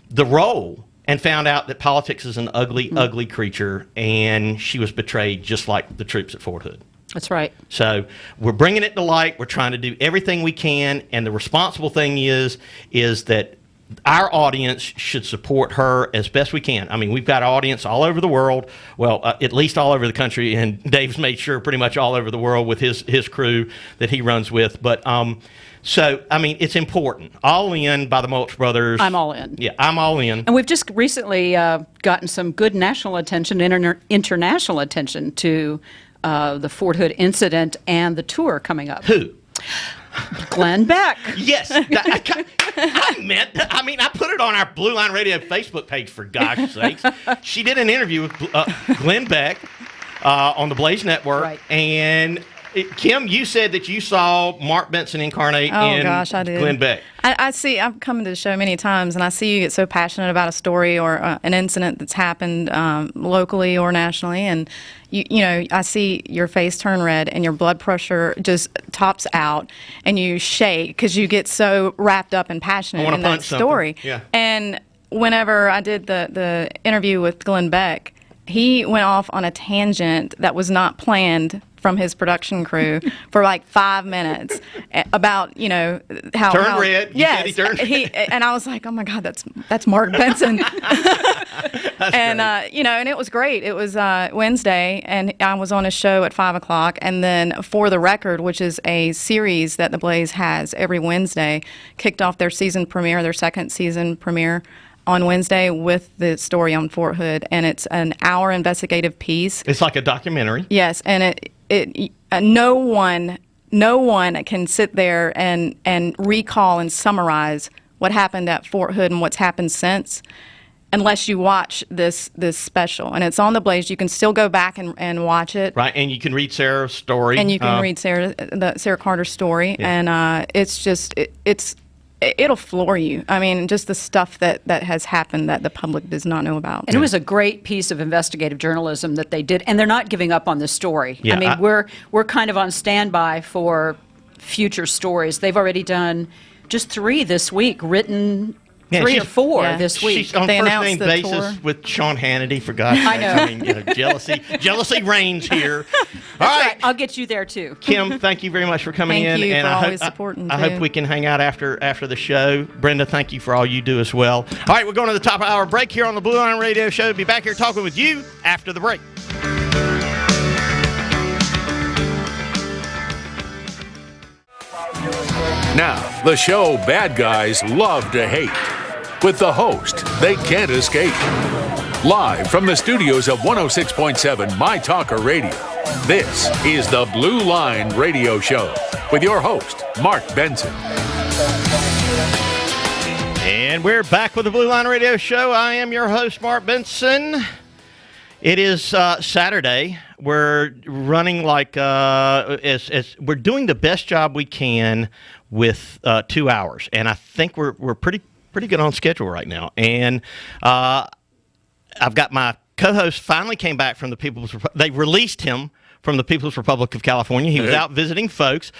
the role, and found out that politics is an ugly, ugly creature, and she was betrayed just like the troops at Fort Hood. That's right. So we're bringing it to light. We're trying to do everything we can, and the responsible thing is that our audience should support her as best we can. I mean, we've got an audience all over the world, well, at least all over the country, and Dave's made sure pretty much all over the world with his crew that he runs with. But so, I mean, it's important. All In by the Mulch Brothers. I'm all in. Yeah, I'm all in. And we've just recently gotten some good national attention, international attention to the Fort Hood incident and the tour coming up. Who? Glenn Beck. Yes. I put it on our Blue Line Radio Facebook page, for gosh sakes. She did an interview with Glenn Beck on the Blaze Network. Right. And Kim, you said that you saw Marc Benson incarnate in gosh, I did. Glenn Beck. I've come to the show many times, and I see you get so passionate about a story or an incident that's happened locally or nationally, and you know, I see your face turn red and your blood pressure just tops out, and you shake because you get so wrapped up and passionate in that story. Yeah. And whenever I did the interview with Glenn Beck, he went off on a tangent that was not planned from his production crew for like 5 minutes about, you know, how turned red. Yes, he turned red. And I was like, oh my God, that's Marc Benson. And you know, and it was great. It was Wednesday, and I was on a show at 5 o'clock, and then For the Record, which is a series that the Blaze has every Wednesday, kicked off their season premiere, their second season premiere on Wednesday with the story on Fort Hood, and it's an hour investigative piece. It's like a documentary. Yes, and no one can sit there and recall and summarize what happened at Fort Hood and what's happened since, unless you watch this special. And it's on the Blaze. You can still go back and watch it. Right, and you can read Sarah's story. And you can read Sarah Carter's story, yeah. And it's just it'll floor you. I mean, just the stuff that has happened that the public does not know about. And it was a great piece of investigative journalism that they did, and they're not giving up on this story. Yeah, I mean, we're kind of on standby for future stories. They've already done just 3 this week, written 3 or 4 this week. She's on first-name basis with Sean Hannity, for God's sake. I know. I mean, you know, jealousy reigns here. All right. I'll get you there, too. Kim, thank you very much for coming in. Thank you and for I always supporting, I hope we can hang out after the show. Brenda, thank you for all you do as well. All right, we're going to the top of our break here on the Blue Line Radio Show. Be back here talking with you after the break. Now, the show bad guys love to hate. With the host they can't escape. Live from the studios of 106.7 My Talker Radio, this is the Blue Line Radio Show with your host, Marc Benson. And we're back with the Blue Line Radio Show. I am your host, Marc Benson. It is Saturday. We're running like as we're doing the best job we can with 2 hours, and I think we're pretty good on schedule right now. And I've got my co-host finally came back from the People's Republic. They released him from the People's Republic of California. He was out visiting folks.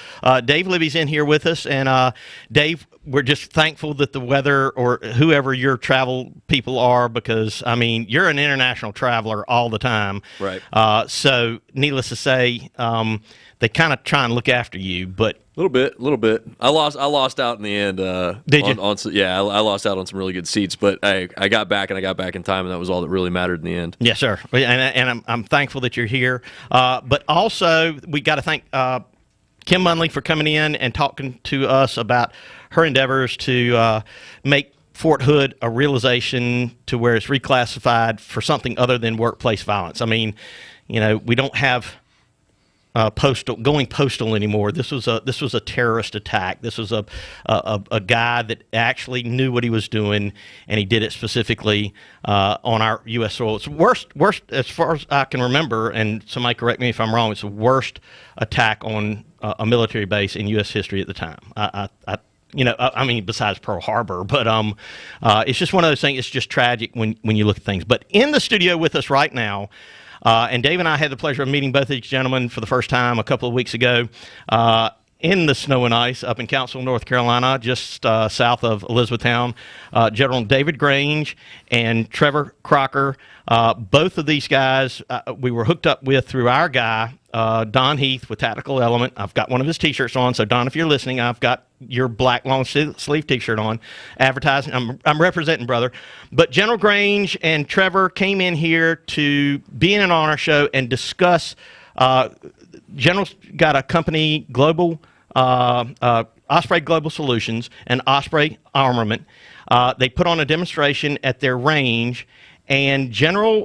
Dave Libbey's in here with us. And Dave, we're just thankful that the weather, or whoever your travel people are, because, I mean, you're an international traveler all the time. Right. So needless to say, they kind of try and look after you, but A little bit. I lost out in the end. Did you? Yeah, I lost out on some really good seats, but I got back, and I got back in time, and that was all that really mattered in the end. Yes, sir. And I'm thankful that you're here. But also, we got to thank Kim Munley for coming in and talking to us about her endeavors to make Fort Hood a realization to where it's reclassified for something other than workplace violence. I mean, you know, we don't have going postal anymore. This was a terrorist attack. This was a guy that actually knew what he was doing, and he did it specifically on our U.S. soil. It's worst as far as I can remember, and somebody correct me if I'm wrong. It's the worst attack on a military base in U.S. history at the time. I mean, besides Pearl Harbor, but it's just one of those things. It's just tragic when you look at things. But in the studio with us right now. And Dave and I had the pleasure of meeting both of these gentlemen for the first time a couple of weeks ago in the snow and ice up in Council, North Carolina, just south of Elizabethtown. General David Grange and Trevor Kracker. Both of these guys we were hooked up with through our guy, Don Heath with Tactical Element. I've got one of his T-shirts on, so Don, if you're listening, I've got your black long sleeve T-shirt on, advertising. I'm representing, brother. But General Grange and Trevor came in here to be in an honor show and discuss. General's got a company, Osprey Global Solutions and Osprey Armament. They put on a demonstration at their range, and General,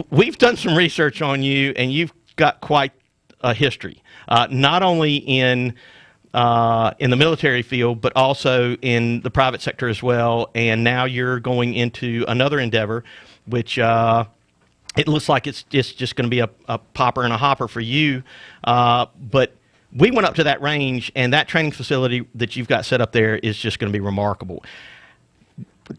we've done some research on you, and you've got quite a history, not only in the military field, but also in the private sector as well. And now you're going into another endeavor, which it looks like it's just going to be a popper and a hopper for you. But we went up to that range, and that training facility that you've got set up there is just going to be remarkable.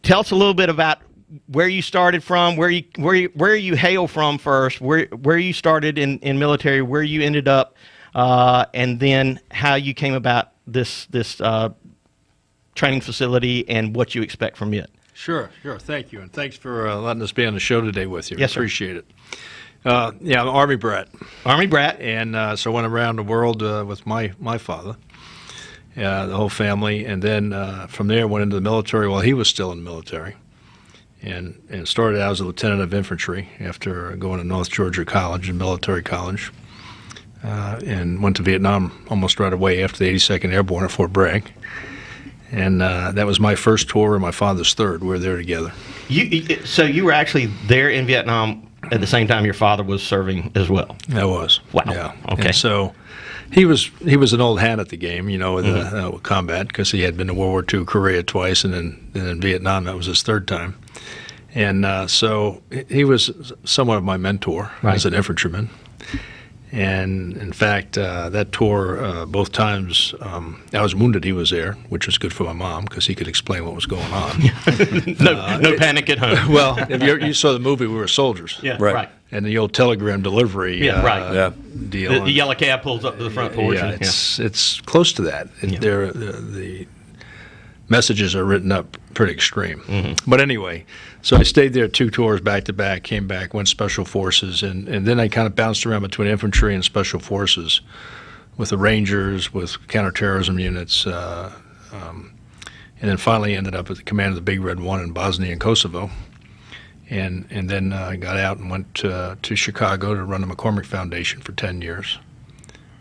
Tell us a little bit about where you started from, where you hail from first, where you started in military, where you ended up. And then how you came about this training facility and what you expect from it. Sure. Thank you, and thanks for letting us be on the show today with you. Yes, sir. Appreciate it. I'm an Army brat. Army brat, and so I went around the world with my father, the whole family, and then from there went into the military while he was still in the military, and started out as a lieutenant of infantry after going to North Georgia College, a military college. And went to Vietnam almost right away after the 82nd Airborne at Fort Bragg. And that was my first tour and my father's third. We were there together. So you were actually there in Vietnam at the same time your father was serving as well? I was. Wow. Yeah. Okay. And so he was an old hand at the game, with combat, because he had been to World War II, Korea twice, and then in Vietnam. That was his third time. And so he was somewhat of my mentor as an infantryman. And in fact, that tour, both times I was wounded, he was there, which was good for my mom because he could explain what was going on. no panic at home. Well, if you saw the movie, we were soldiers. Yeah, right. And the old telegram delivery deal. The yellow cab pulls up to the front porch. Yeah, it's close to that. The messages are written up pretty extreme. Mm-hmm. But anyway, so I stayed there 2 tours back to back, came back, went Special Forces, and then I kind of bounced around between infantry and Special Forces with the Rangers, with counterterrorism units, and then finally ended up at the command of the Big Red One in Bosnia and Kosovo. And then I got out and went to Chicago to run the McCormick Foundation for 10 years.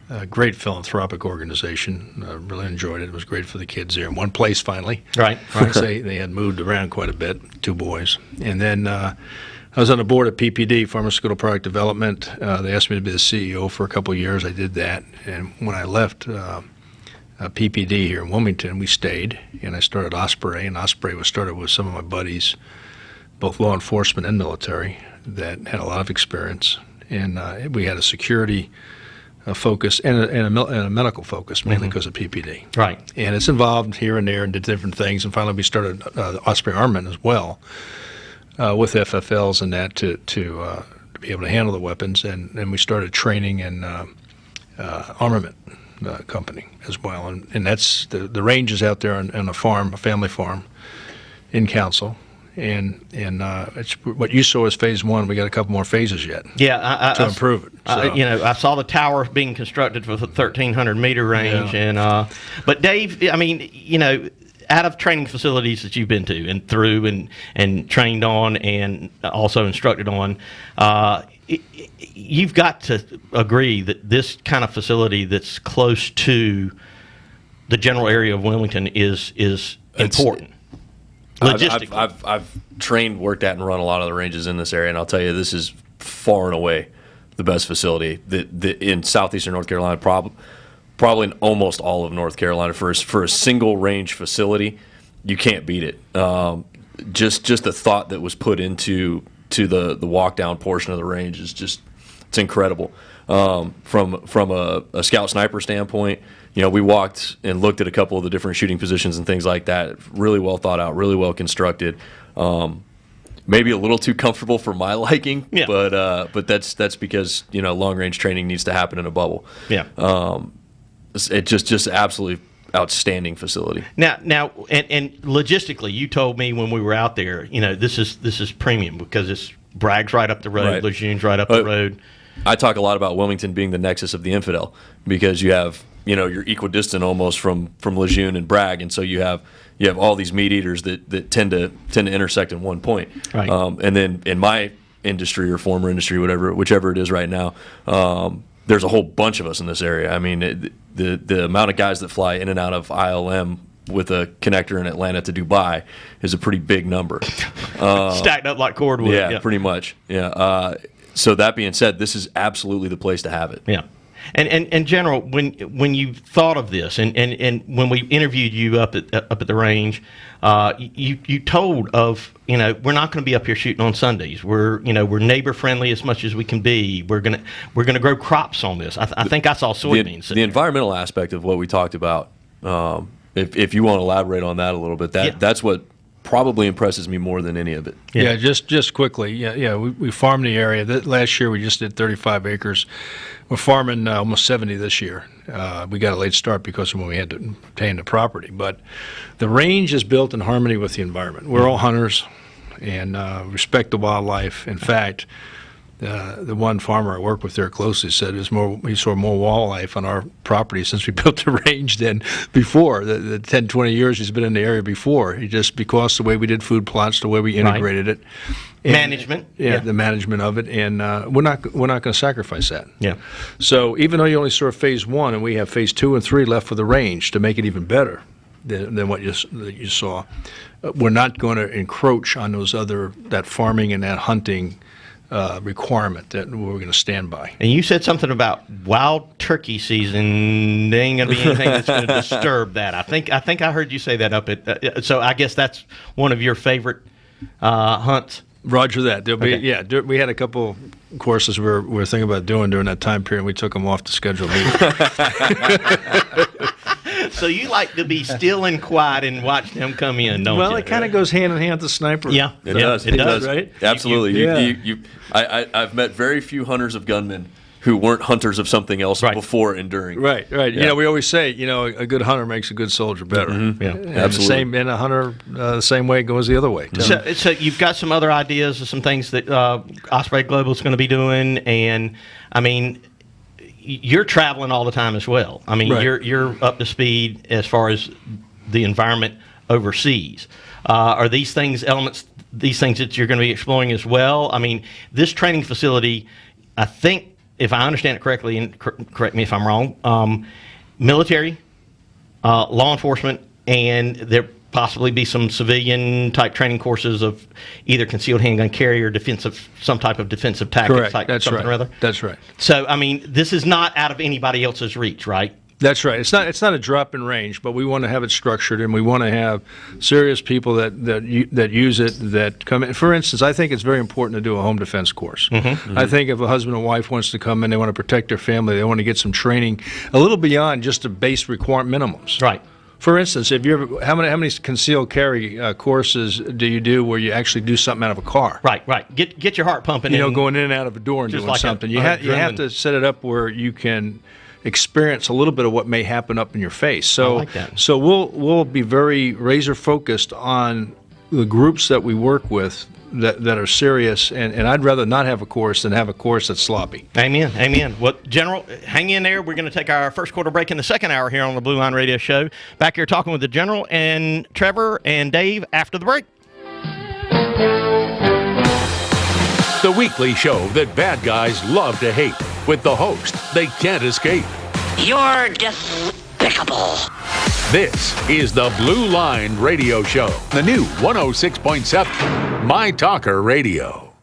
A great philanthropic organization. Really enjoyed it. It was great for the kids there in one place finally. Right. They had moved around quite a bit, 2 boys. And then I was on the board at PPD, Pharmaceutical Product Development. They asked me to be the CEO for a couple of years. I did that. And when I left PPD here in Wilmington, we stayed, and I started Osprey. And Osprey was started with some of my buddies, both law enforcement and military, that had a lot of experience. And we had a security focus and a medical focus, mainly because of PPD. Right. And it's involved here and there and did different things. And finally we started Osprey Armament as well with FFLs and that to be able to handle the weapons. And we started training in armament company as well. And that's the range is out there on a farm, a family farm in Council. And it's what you saw as phase 1. We got a couple more phases yet. Yeah, to improve it. So. I saw the tower being constructed for the 1,300 meter range, and but Dave, I mean, out of training facilities that you've been to and through and trained on and also instructed on, you've got to agree that this kind of facility that's close to the general area of Wilmington is important. I've trained, worked at, and run a lot of the ranges in this area, and I'll tell you, this is far and away the best facility in southeastern North Carolina, probably in almost all of North Carolina for a single range facility. You can't beat it. Just the thought that was put into the walk down portion of the range is it's incredible. From a scout sniper standpoint, we walked and looked at a couple of the different shooting positions and things like that. Really well thought out, really well constructed. Maybe a little too comfortable for my liking, but that's because long range training needs to happen in a bubble. Yeah, it just absolutely outstanding facility. Now, and logistically, you told me when we were out there, this is premium because it's Bragg's right up the road, Right. Lejeune's right up the road. I talk a lot about Wilmington being the nexus of the infidel because you have you're equidistant almost from Lejeune and Bragg, and so you have all these meat eaters that tend to intersect in one point. Right. And then in my industry or former industry, whichever it is right now, there's a whole bunch of us in this area. I mean, the amount of guys that fly in and out of ILM with a connector in Atlanta to Dubai is a pretty big number. Stacked up like cordwood. Yeah, pretty much. Yeah. So that being said, this is absolutely the place to have it. Yeah. And General, when you thought of this, and when we interviewed you up at the range, you told of we're not going to be up here shooting on Sundays. We're neighbor friendly as much as we can be. We're gonna grow crops on this. I think I saw soybeans. The environmental aspect of what we talked about. If you want to elaborate on that a little bit, that's what probably impresses me more than any of it. Yeah, just quickly. Yeah. We farmed the area. Last year we just did 35 acres. We're farming almost 70 this year. We got a late start because of when we had to obtain the property. But the range is built in harmony with the environment. We're all hunters and respect the wildlife. In fact, the one farmer I work with there closely said he saw more wildlife on our property since we built the range than before. The 10, 20 years he's been in the area before. Because the way we did food plots, the way we integrated it. And, management. Yeah, the management of it. And we're not going to sacrifice that. Yeah. So even though you only saw phase 1 and we have phase 2 and 3 left for the range to make it even better than what you saw, we're not going to encroach on that farming and that hunting requirement that we're going to stand by. And you said something about wild turkey season. There ain't going to be anything that's going to disturb that. I think I heard you say that up at. So I guess that's one of your favorite hunts. Roger that. There'll be, we had a couple courses we were thinking about doing during that time period. We took them off the schedule. So you like to be still and quiet and watch them come in, don't you? Well, it kind of goes hand in hand with the sniper. Yeah, it does. It does, right? Absolutely. I've met very few hunters of gunmen who weren't hunters of something else before and during. Right. Yeah. We always say, a good hunter makes a good soldier better. Mm-hmm. Yeah, absolutely. And a hunter, the same way goes the other way. So you've got some other ideas of some things that Osprey Global is going to be doing, and I mean, you're traveling all the time as well. I mean, you're up to speed as far as the environment overseas. Are these things that you're going to be exploring as well? I mean, this training facility, I think, if I understand it correctly, and correct me if I'm wrong, military, law enforcement, and there possibly be some civilian type training courses of either concealed handgun carry or some type of defensive tactics. Correct. Type That's something right. or other. That's right. So, I mean, this is not out of anybody else's reach, right? That's right. It's not a drop in range, but we want to have it structured, and we want to have serious people that use it, that come in. For instance, I think it's very important to do a home defense course. Mm-hmm. Mm-hmm. I think if a husband and wife wants to come in, they want to protect their family, they want to get some training a little beyond just the base requirement minimums. Right. For instance, if you ever, how many concealed carry courses do you do where you actually do something out of a car? Right. Get your heart pumping. Going in and out of a door and doing like something. You have to set it up where you can experience a little bit of what may happen up in your face. So, I like that. So we'll be very razor focused on the groups that we work with that are serious, and I'd rather not have a course than have a course that's sloppy. Amen. Well, General, hang in there. We're going to take our first quarter break in the second hour here on the Blue Line Radio Show. Back here talking with the General and Trevor and Dave after the break. The weekly show that bad guys love to hate, with the host they can't escape. You're despicable. This is the Blue Line Radio Show, the new 106.7 My Talker Radio.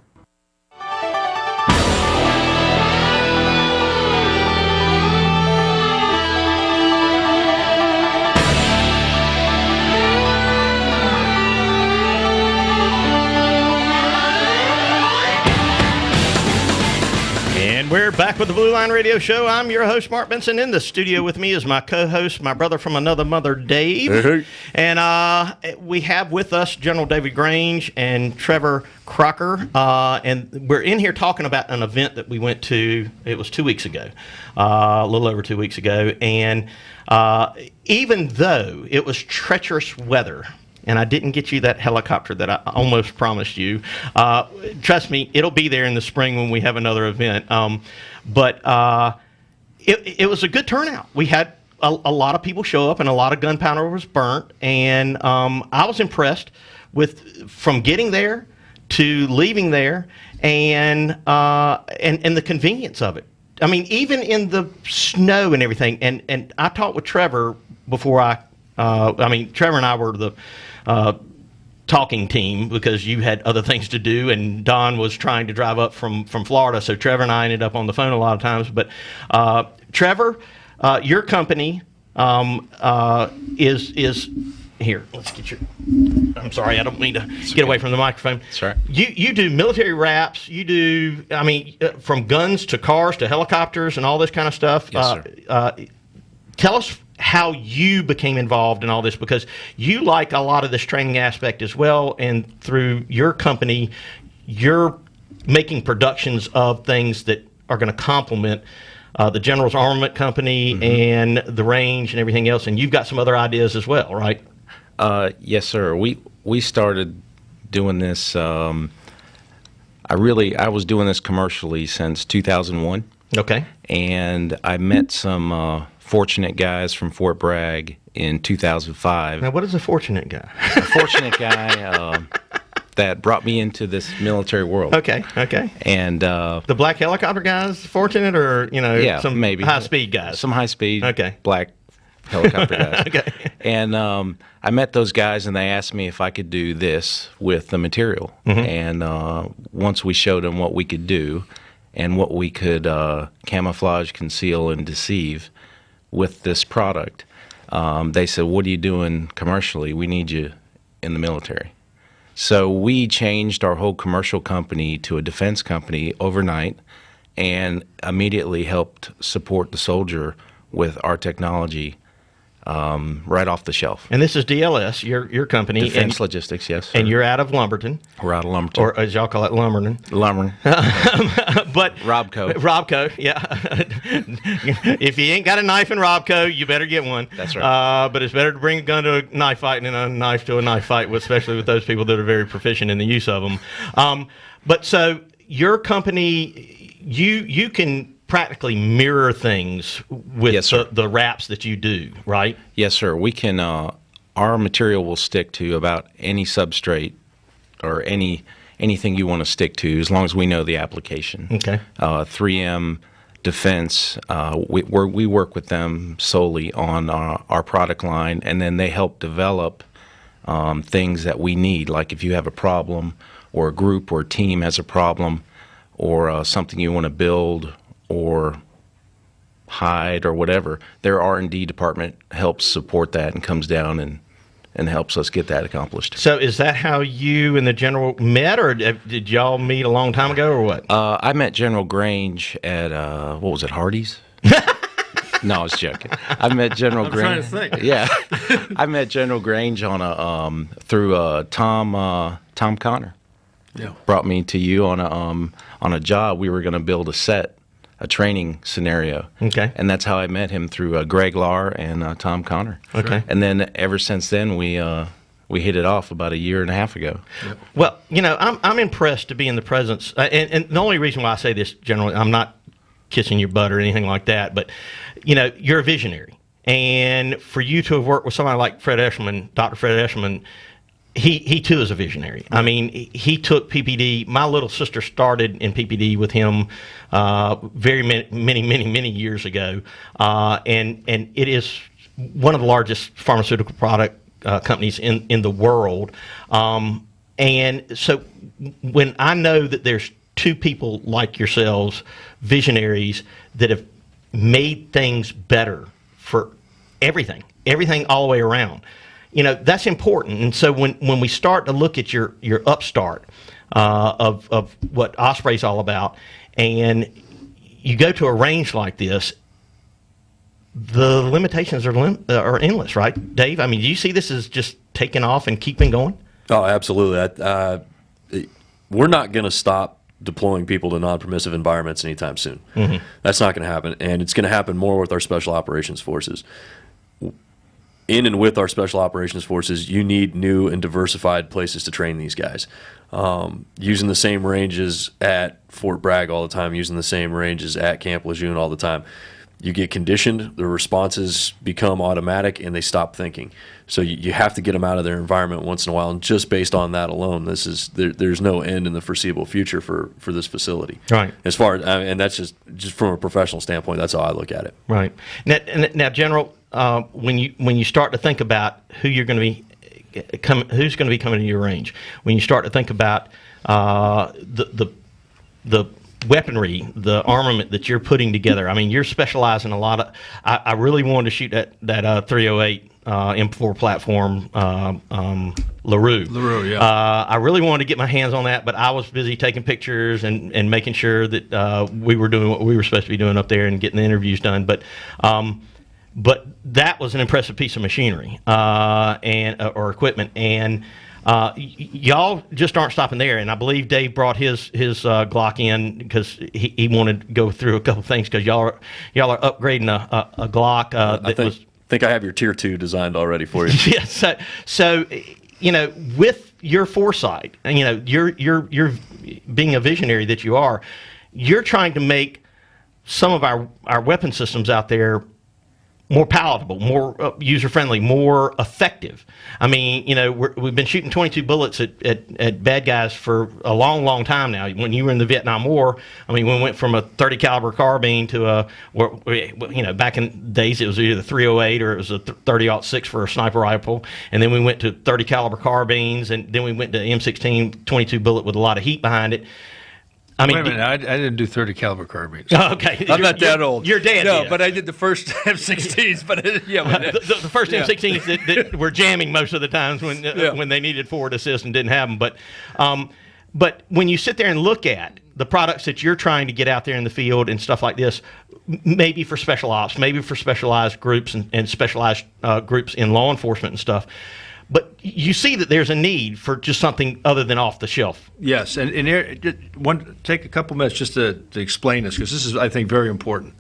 We're back with the Blue Line Radio Show. I'm your host, Marc Benson. In the studio with me is my co-host, my brother from another mother, Dave. Hey. And we have with us General David Grange and Trevor Kracker. And we're in here talking about an event that we went to, it was 2 weeks ago, a little over 2 weeks ago. And even though it was treacherous weather, and I didn't get you that helicopter that I almost promised you. Trust me, it'll be there in the spring when we have another event. But it was a good turnout. We had a lot of people show up, and a lot of gunpowder was burnt. And I was impressed from getting there to leaving there, and the convenience of it. I mean, even in the snow and everything. And I talked with Trevor before Trevor and I were the talking team because you had other things to do, and Don was trying to drive up from Florida, so Trevor and I ended up on the phone a lot of times. But Trevor, your company is here. Let's get your. I'm sorry, I don't mean to get away from the microphone. That's right. You do military wraps. You do, from guns to cars to helicopters and all this kind of stuff. Yes, sir. Tell us how you became involved in all this, because you like a lot of this training aspect as well, and through your company, you're making productions of things that are going to complement the General's Armament Company and the range and everything else, and you've got some other ideas as well, right? Yes, sir. We started doing this. I was doing this commercially since 2001. Okay. And I met some fortunate guys from Fort Bragg in 2005. Now, what is a fortunate guy? A fortunate guy that brought me into this military world. Okay. And the black helicopter guys fortunate, or some maybe high speed guys? Some high speed. Okay. Black helicopter guys. Okay. And I met those guys, and they asked me if I could do this with the material. And once we showed them what we could do and what we could camouflage, conceal, and deceive with this product, they said, "What are you doing commercially? We need you in the military." So we changed our whole commercial company to a defense company overnight, and immediately helped support the soldier with our technology right off the shelf. And this is DLS, your company. Defense Logistics, yes, sir. And you're out of Lumberton. We're out of Lumberton. Or as y'all call it, Lumberton. But Robco, yeah. If you ain't got a knife in Robco, you better get one. That's right. But it's better to bring a gun to a knife fight than a knife to a knife fight, especially with those people that are very proficient in the use of them. But so your company, you can practically mirror things with yes, the wraps that you do, right? Yes, sir. We can. Our material will stick to about any substrate or anything you want to stick to, as long as we know the application. Okay. 3M Defense, we work with them solely on our product line, and then they help develop things that we need. Like if you have a problem, or a group or a team has a problem, or something you want to build or hide or whatever, their R&D department helps support that and comes down and helps us get that accomplished. So is that how you and the General met, or did y'all meet a long time ago, or what? I met General Grange at, what was it, Hardee's? No, I was joking. I met General Grange. I'm trying to think. Yeah. I met General Grange on through Tom Connor. Yeah. Brought me to you on a job. We were going to build a training scenario. Okay. And that's how I met him, through Greg Lahr and Tom Connor. Okay. And then ever since then, we hit it off about a year and a half ago. Yep. Well, I'm impressed to be in the presence, and the only reason why I say this, General, I'm not kissing your butt or anything like that, but you're a visionary, and for you to have worked with somebody like Fred Eshelman, Dr. Fred Eshelman, he too is a visionary. I mean, he took PPD. My little sister started in PPD with him very many years ago, and it is one of the largest pharmaceutical product companies in the world. And so when I know that there's two people like yourselves, visionaries, that have made things better for everything all the way around, that's important. And so when we start to look at your upstart of what Osprey's all about, and you go to a range like this, the limitations are endless, right, Dave? I mean, do you see this as just taking off and keeping going? Oh, absolutely. We're not going to stop deploying people to non-permissive environments anytime soon. Mm-hmm. That's not going to happen, and it's going to happen more with our special operations forces. In and with our special operations forces, you need new and diversified places to train these guys. Using the same ranges at Fort Bragg all the time, using the same ranges at Camp Lejeune all the time. You get conditioned, the responses become automatic, and they stop thinking. So you have to get them out of their environment once in a while, and just based on that alone, there's no end in the foreseeable future for this facility. Right. As far as, and that's just from a professional standpoint, that's how I look at it. Right. Now General, when you start to think about who you're going to be who's going to be coming to your range, when you start to think about the weaponry, the armament that you're putting together. I mean, you're specializing a lot of. I really wanted to shoot that 308 M4 platform LaRue. LaRue, yeah. I really wanted to get my hands on that, but I was busy taking pictures and making sure that we were doing what we were supposed to be doing up there and getting the interviews done. But that was an impressive piece of machinery or equipment, and y'all just aren't stopping there. And I believe Dave brought his Glock in because he wanted to go through a couple things, because y'all are upgrading a Glock. I think I have your Tier 2 designed already for you. Yes. So with your foresight, and you're being a visionary that you are, you're trying to make some of our weapon systems out there more palatable, more user-friendly, more effective. I mean, we've been shooting 22 bullets at bad guys for a long, long time now. When you were in the Vietnam War, I mean, we went from a 30 caliber carbine to back in days it was either 308 or it was a 30-06 for a sniper rifle, and then we went to 30 caliber carbines, and then we went to M16 22 bullet with a lot of heat behind it. I mean, wait a minute, I didn't do 30 caliber carbines. Oh, okay. I'm not that old. Your dad No, did. but I did the first M16s. But yeah, the first M16s that were jamming most of the times when they needed forward assist and didn't have them. But when you sit there and look at the products that you're trying to get out there in the field and stuff like this, maybe for special ops, maybe for specialized groups and specialized groups in law enforcement and stuff, but you see that there's a need for just something other than off the shelf. Yes, and take a couple minutes just to explain this, because this is, I think, very important.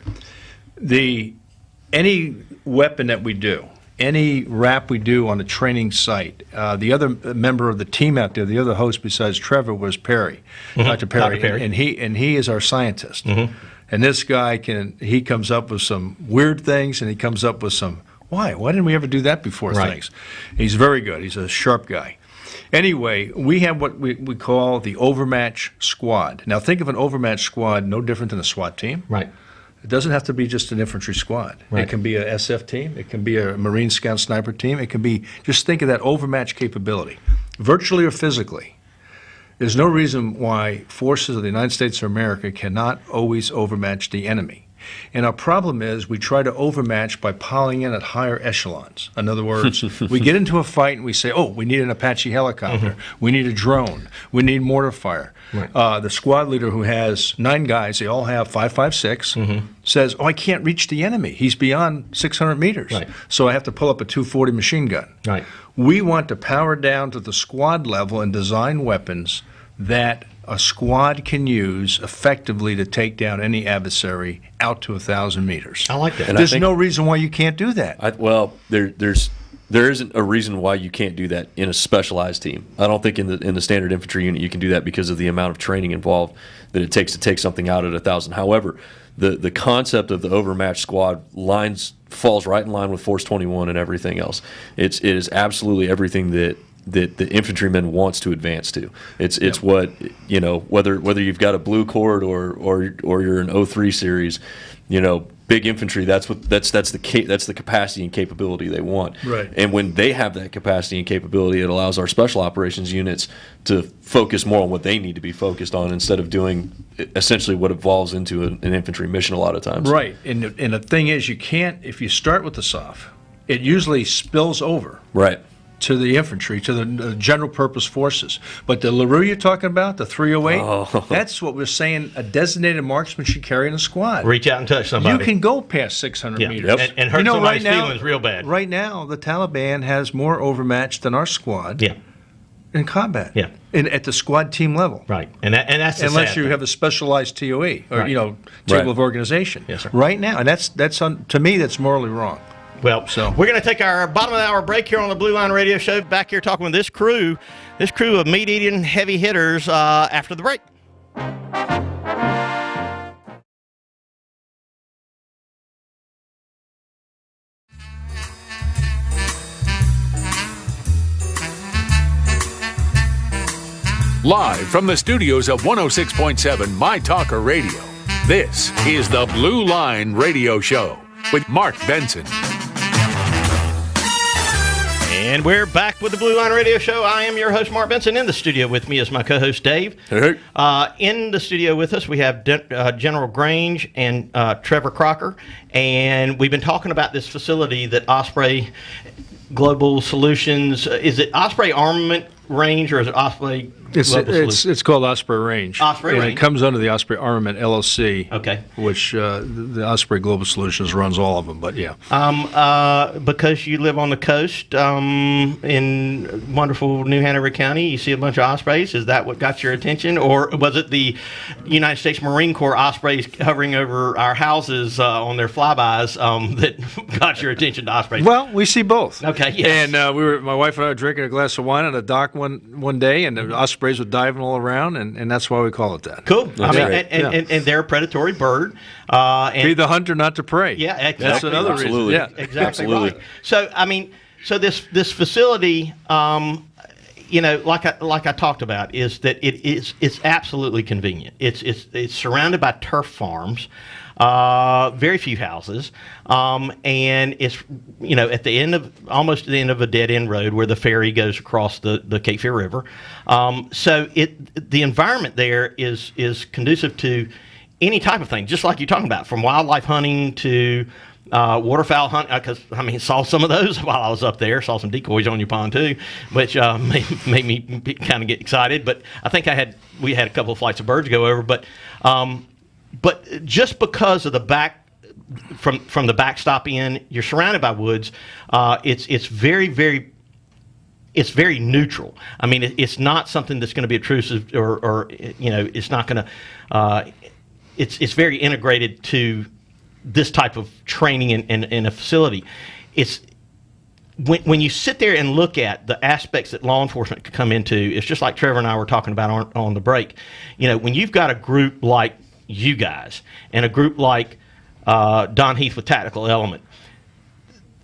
Any weapon that we do, any rap we do on a training site, the other member of the team out there, the other host besides Trevor was Perry, Mm-hmm. Dr. Perry, Dr. Perry. and he is our scientist. Mm-hmm. And this guy he comes up with some weird things, and he comes up with some. Why didn't we ever do that before? Right. Things. He's very good. He's a sharp guy. Anyway, we have what we call the overmatch squad. Now, think of an overmatch squad no different than a SWAT team. Right. It doesn't have to be just an infantry squad. Right. It can be a SF team. It can be a Marine Scout Sniper team. It can be, just think of that overmatch capability, virtually or physically. There's no reason why forces of the United States of America cannot always overmatch the enemy. And our problem is we try to overmatch by piling in at higher echelons. In other words, we get into a fight and we say, oh, we need an Apache helicopter. Mm-hmm. We need a drone. We need mortar fire. Right. The squad leader, who has 9 guys, they all have 5.56, mm-hmm. says, oh, I can't reach the enemy. He's beyond 600 meters. Right. So I have to pull up a 240 machine gun. Right. We want to power down to the squad level and design weapons that a squad can use effectively to take down any adversary out to 1,000 meters. I like that. And there's no reason why you can't do that. There isn't a reason why you can't do that in a specialized team. I don't think in the standard infantry unit you can do that because of the amount of training involved that it takes to take something out at 1,000. However, the concept of the overmatched squad falls right in line with Force 21 and everything else. It is absolutely everything that the infantryman wants to advance to. It's what, whether you've got a blue cord or you're an 03 series, big infantry, that's the capacity and capability they want. Right. And when they have that capacity and capability, it allows our special operations units to focus more on what they need to be focused on instead of doing essentially what evolves into an infantry mission a lot of times. Right. And the thing is, you can't, if you start with the SOF, it usually spills over. Right. to the infantry, to the general purpose forces. But the LaRue you're talking about, the 308, that's what we're saying a designated marksman should carry in a squad. Reach out and touch somebody. You can go past 600 meters. Yep. And hurt somebody's feelings real bad. Right now, the Taliban has more overmatched than our squad in combat. Yeah. At the squad team level. Right. And that's the unless sad you thing. have a specialized TOE or, Right. table of organization. Yes, sir. Right now. And that's to me, that's morally wrong. Well, we're going to take our bottom of the hour break here on the Blue Line Radio Show. Back here talking with this crew of meat-eating heavy hitters after the break. Live from the studios of 106.7 My Talker Radio, this is the Blue Line Radio Show with Marc Benson. And we're back with the Blue Line Radio Show. I am your host, Marc Benson. In the studio with me is my co-host, Dave. Hey. In the studio with us, we have General Grange and Trevor Kracker. And we've been talking about this facility that Osprey Global Solutions, is it Osprey Armament Range or is it Osprey Global Solutions? It's called Osprey Range. Osprey and Range. It comes under the Osprey Armament LLC. Okay. Which the Osprey Global Solutions runs all of them, but yeah. Because you live on the coast in wonderful New Hanover County, you see a bunch of ospreys. Is that what got your attention? Or was it the United States Marine Corps ospreys hovering over our houses on their flybys that got your attention to ospreys? Well, we see both. Okay, yes. And my wife and I were drinking a glass of wine on a dock one day, and the ospreys were diving all around, and that's why we call it that. Cool. And they're a predatory bird. Be the hunter, not to prey. Yeah, exactly. That's another Absolutely. reason. Yeah, exactly Absolutely. right. So this facility, like I talked about, is that it's absolutely convenient. It's surrounded by turf farms. Very few houses, and it's at the almost at the end of a dead end road where the ferry goes across the Cape Fear River. So the environment there is conducive to any type of thing, just like you're talking about, from wildlife hunting to waterfowl hunt. Because saw some of those while I was up there. Saw some decoys on your pond too, which made me kind of get excited. But I think we had a couple of flights of birds go over, but just because of the from the backstop in, you're surrounded by woods. It's very, very, it's very neutral. It's not something that's going to be obtrusive or it's not going to. It's very integrated to this type of training in a facility. It's when you sit there and look at the aspects that law enforcement could come into. It's just like Trevor and I were talking about on the break. When you've got a group like you guys and a group like Don Heath with Tactical Element,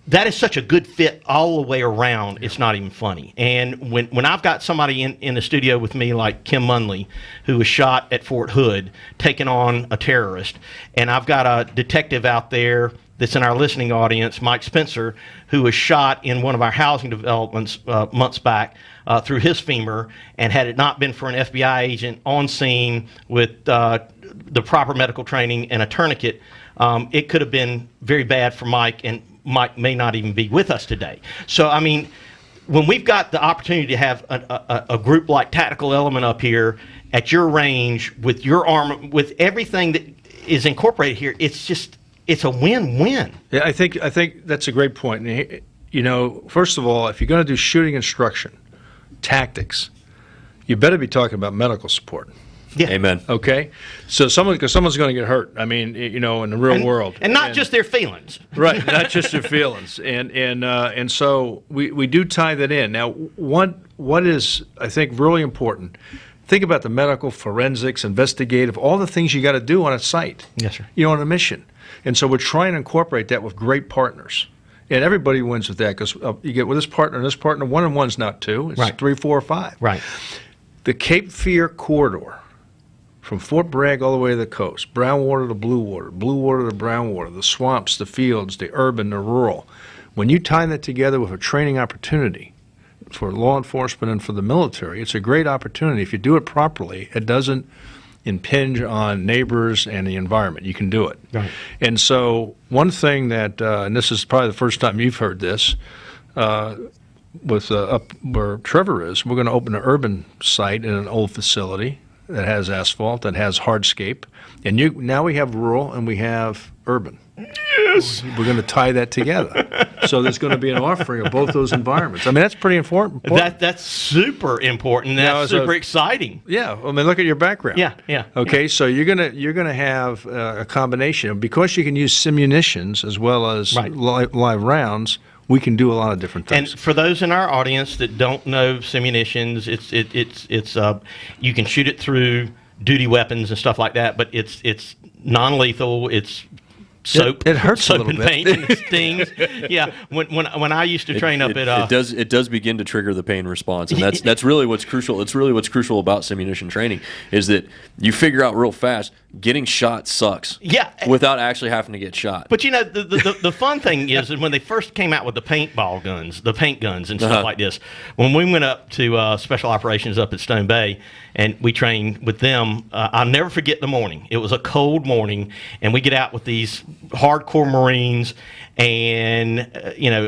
that is such a good fit all the way around. It's not even funny. And when I've got somebody in the studio with me like Kim Munley, who was shot at Fort Hood taking on a terrorist, and I've got a detective out there that's in our listening audience, Mike Spencer, who was shot in one of our housing developments months back through his femur, and had it not been for an FBI agent on scene with the proper medical training and a tourniquet, it could have been very bad for Mike, and Mike may not even be with us today. So, when we've got the opportunity to have a group like Tactical Element up here at your range with your arm, with everything that is incorporated here, it's a win-win. Yeah, I think that's a great point. First of all, if you're going to do shooting instruction, tactics, you better be talking about medical support. Yeah. Amen. Okay, so someone's going to get hurt. In the real world, and not just their feelings. Right, not just their feelings, and so we do tie that in. Now, what is I think really important? Think about the medical, forensics, investigative, all the things you got to do on a site. Yes, sir. On a mission, and so we're trying to incorporate that with great partners. And everybody wins with that because you get with this partner and this partner. 1 and 1's not 2; it's right. 3, 4, or 5. Right. The Cape Fear corridor, from Fort Bragg all the way to the coast, brown water to blue water to brown water, the swamps, the fields, the urban, the rural. When you tie that together with a training opportunity for law enforcement and for the military, it's a great opportunity. If you do it properly, it doesn't impinge on neighbors and the environment. You can do it. Right. And so one thing that, and this is probably the first time you've heard this, up where Trevor is, we're going to open an urban site in an old facility that has asphalt, that has hardscape, and now we have rural and we have urban. Yes. We're going to tie that together. So there's going to be an offering of both those environments. I mean, that's pretty important. That's super important. That's super exciting. Yeah. I mean, look at your background. Yeah. Okay, so you're gonna have a combination because you can use simunitions as well as live rounds. We can do a lot of different things. And for those in our audience that don't know simunitions, it's you can shoot it through duty weapons and stuff like that, but it's non-lethal. It's soap. It hurts soap a little and bit. paint and it stings. Yeah. When I used to train up at it does begin to trigger the pain response, and that's really what's crucial. It's really what's crucial about simunition training is that you figure out real fast getting shot sucks. Yeah. Without actually having to get shot. But the fun thing is when they first came out with the paintball guns, the paint guns and stuff like this, when we went up to special operations up at Stone Bay and we trained with them, I'll never forget the morning. It was a cold morning, and we get out with these hardcore Marines, and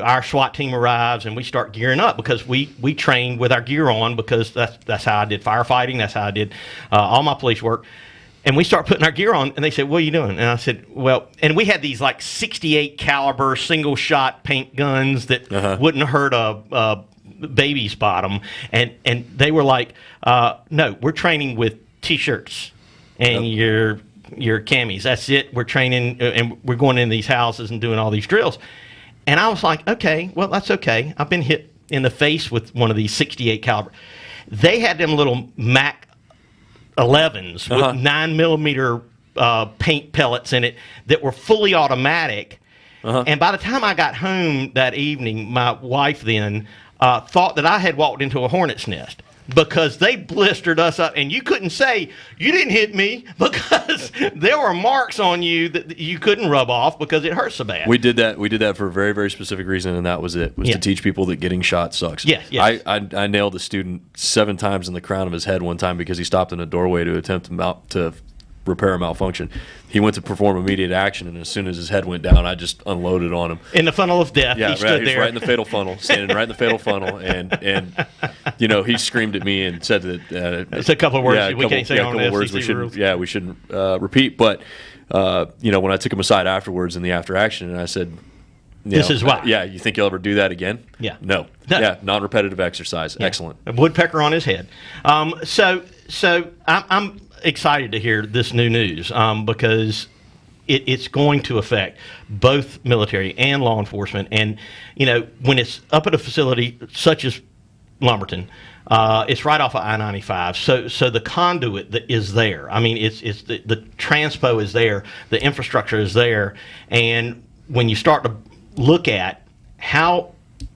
our SWAT team arrives, and we start gearing up because we trained with our gear on because that's how I did firefighting, that's how I did all my police work. And we start putting our gear on, and they said, "What are you doing?" And I said, "Well," and we had these like 68 caliber single shot paint guns that wouldn't hurt a baby's bottom, and they were like, "No, we're training with T-shirts and your camis. That's it. We're training, and we're going in these houses and doing all these drills." And I was like, "Okay, well that's okay. I've been hit in the face with one of these 68 caliber." They had them little Mac 11s with 9mm paint pellets in it that were fully automatic. And by the time I got home that evening, my wife then thought that I had walked into a hornet's nest because they blistered us up. And you couldn't say, "You didn't hit me," because there were marks on you that you couldn't rub off because it hurt so bad. We did that for a very, very specific reason, and that was it, to teach people that getting shot sucks. Yes. I nailed a student 7 times in the crown of his head one time because he stopped in a doorway to attempt to repair a malfunction. He went to perform immediate action, and as soon as his head went down, I just unloaded on him. In the funnel of death, yeah, he stood he was there. right in the fatal funnel, standing right in the fatal funnel, and he screened at me and said that it's a couple of words we can't say on the FCC rules. We shouldn't repeat. But when I took him aside afterwards in the after action, and I said, "This is why." Yeah, you think you'll ever do that again? Yeah. No. Yeah, non-repetitive exercise. Yeah. Excellent. A woodpecker on his head. So I'm excited to hear this new news because it's going to affect both military and law enforcement. And when it's up at a facility such as Lumberton, it's right off of I-95. So the conduit that is there. I mean, it's the transpo is there, the infrastructure is there, and when you start to look at how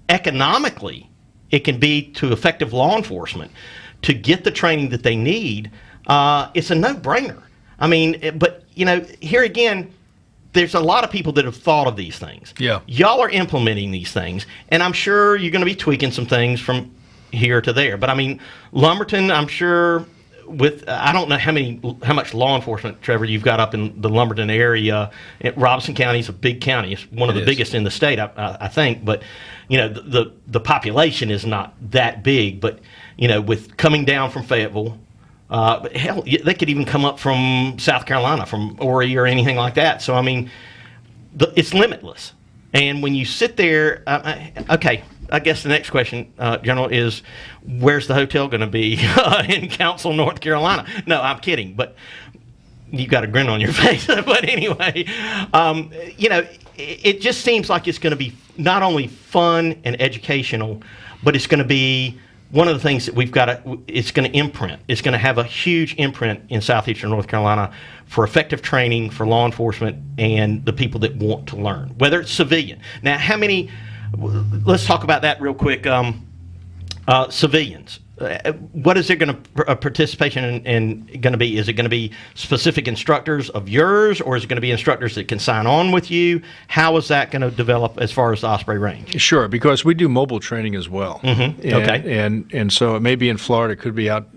economically it can be to effective law enforcement to get the training that they need, it's a no-brainer. I mean, but here again, there's a lot of people that have thought of these things. Yeah. Y'all are implementing these things, and I'm sure you're going to be tweaking some things from here to there. But I mean, Lumberton, I'm sure I don't know how much law enforcement, Trevor, you've got up in the Lumberton area. Robinson County is a big county. It's one of the biggest in the state, I think. But the population is not that big. But with coming down from Fayetteville. Hell, they could even come up from South Carolina, from Horry or anything like that. So, I mean, it's limitless. And when you sit there, okay, I guess the next question, General, is where's the hotel going to be in Council, North Carolina? No, I'm kidding, but you've got a grin on your face. But anyway, it just seems like it's going to be not only fun and educational, but it's going to be one of the things that it's going to imprint. It's going to have a huge imprint in southeastern North Carolina for effective training for law enforcement and the people that want to learn, whether it's civilian. Now, let's talk about that real quick. Civilians. What is there going to participation in going to be? Is it going to be specific instructors of yours, or is it going to be instructors that can sign on with you? How is that going to develop as far as the Osprey range? Sure, because we do mobile training as well. Mm-hmm. Okay. And so it may be in Florida, it could be out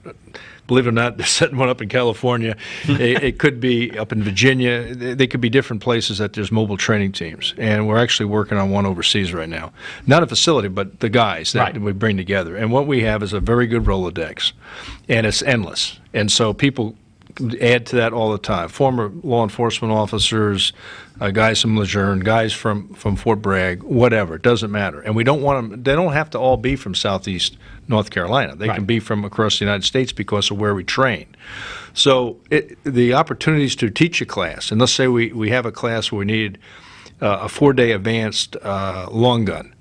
believe it or not, they're setting one up in California. It could be up in Virginia. They could be different places that there's mobile training teams. And we're actually working on one overseas right now. Not a facility, but the guys that we bring together. And what we have is a very good Rolodex, and it's endless. And so people add to that all the time. Former law enforcement officers, guys from Lejeune, guys from Fort Bragg, whatever. It doesn't matter. And we don't want them. They don't have to all be from Southeast North Carolina. They can be from across the United States because of where we train. So the opportunities to teach a class, and let's say we have a class where we need a 4-day advanced long gun.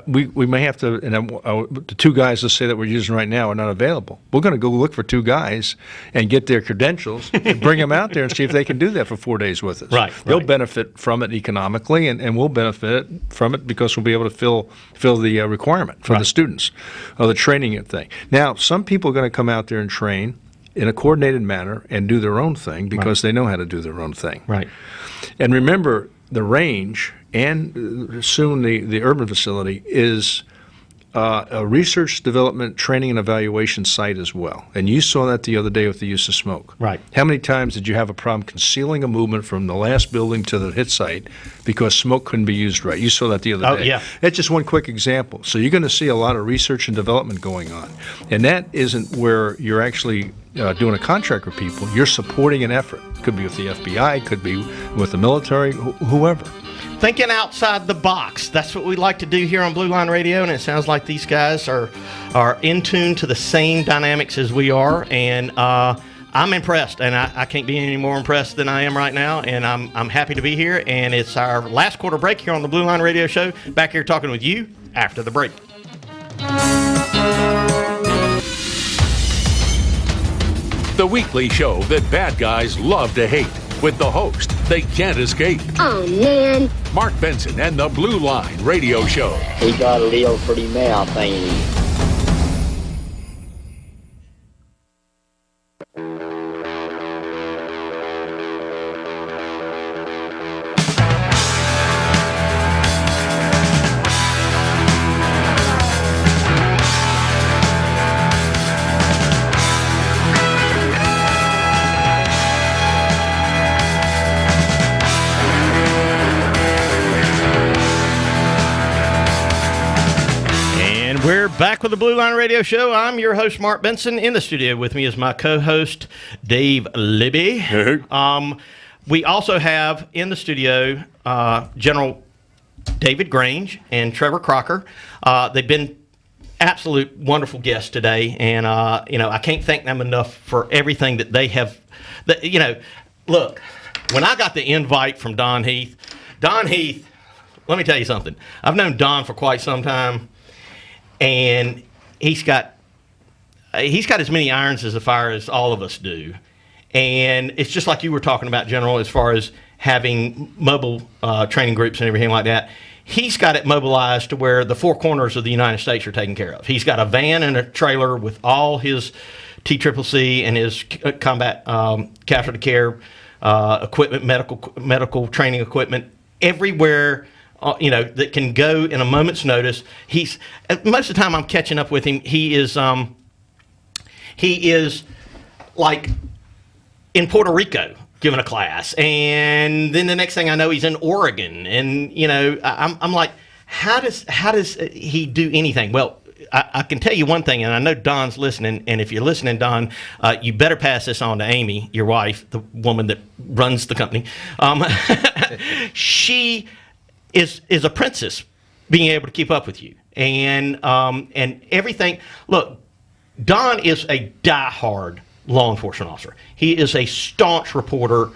We may have to, and the 2 guys, let's say, that we're using right now are not available. We're going to go look for 2 guys and get their credentials and bring them out there and see if they can do that for 4 days with us. They'll benefit from it economically, and we'll benefit from it because we'll be able to fill the requirement for the students of the training thing. Now, some people are going to come out there and train in a coordinated manner and do their own thing because they know how to do their own thing. And remember, the range and soon the urban facility is a research, development, training, and evaluation site as well. And you saw that the other day with the use of smoke. How many times did you have a problem concealing a movement from the last building to the hit site because smoke couldn't be used right? You saw that the other day. That's just one quick example. So you're going to see a lot of research and development going on. And that isn't where you're actually doing a contract with people. You're supporting an effort. Could be with the FBI, could be with the military, whoever. Thinking outside the box. That's what we like to do here on Blue Line Radio, and it sounds like these guys are in tune to the same dynamics as we are, and I'm impressed, and I can't be any more impressed than I am right now, and I'm happy to be here, and it's our last quarter break here on the Blue Line Radio Show. Back here talking with you after the break. The weekly show that bad guys love to hate, with the host they can't escape. Oh, man. Marc Benson and the Blue Line Radio Show. He got a little pretty mouth, ain't he? Back with the Blue Line Radio Show. I'm your host, Marc Benson. In the studio with me is my co-host, Dave Libbey. We also have in the studio General David Grange and Trevor Kracker. They've been absolute wonderful guests today, and I can't thank them enough for everything that they have. Look, when I got the invite from Don Heath, let me tell you something. I've known Don for quite some time. And he's got as many irons as the fire as all of us do. And it's just like you were talking about, General, as far as having mobile training groups and everything like that. He's got it mobilized to where the 4 corners of the United States are taken care of. He's got a van and a trailer with all his TCCC and his combat casualty care equipment, medical training equipment, everywhere that can go in a moment's notice. He's most of the time I'm catching up with him. He is like in Puerto Rico giving a class, and then the next thing I know, he's in Oregon, and I'm like, how does he do anything? Well, I can tell you one thing, and I know Don's listening, and if you're listening, Don, you better pass this on to Amy, your wife, the woman that runs the company. She is a princess being able to keep up with you and everything. Look, Don is a diehard law enforcement officer. He is a staunch supporter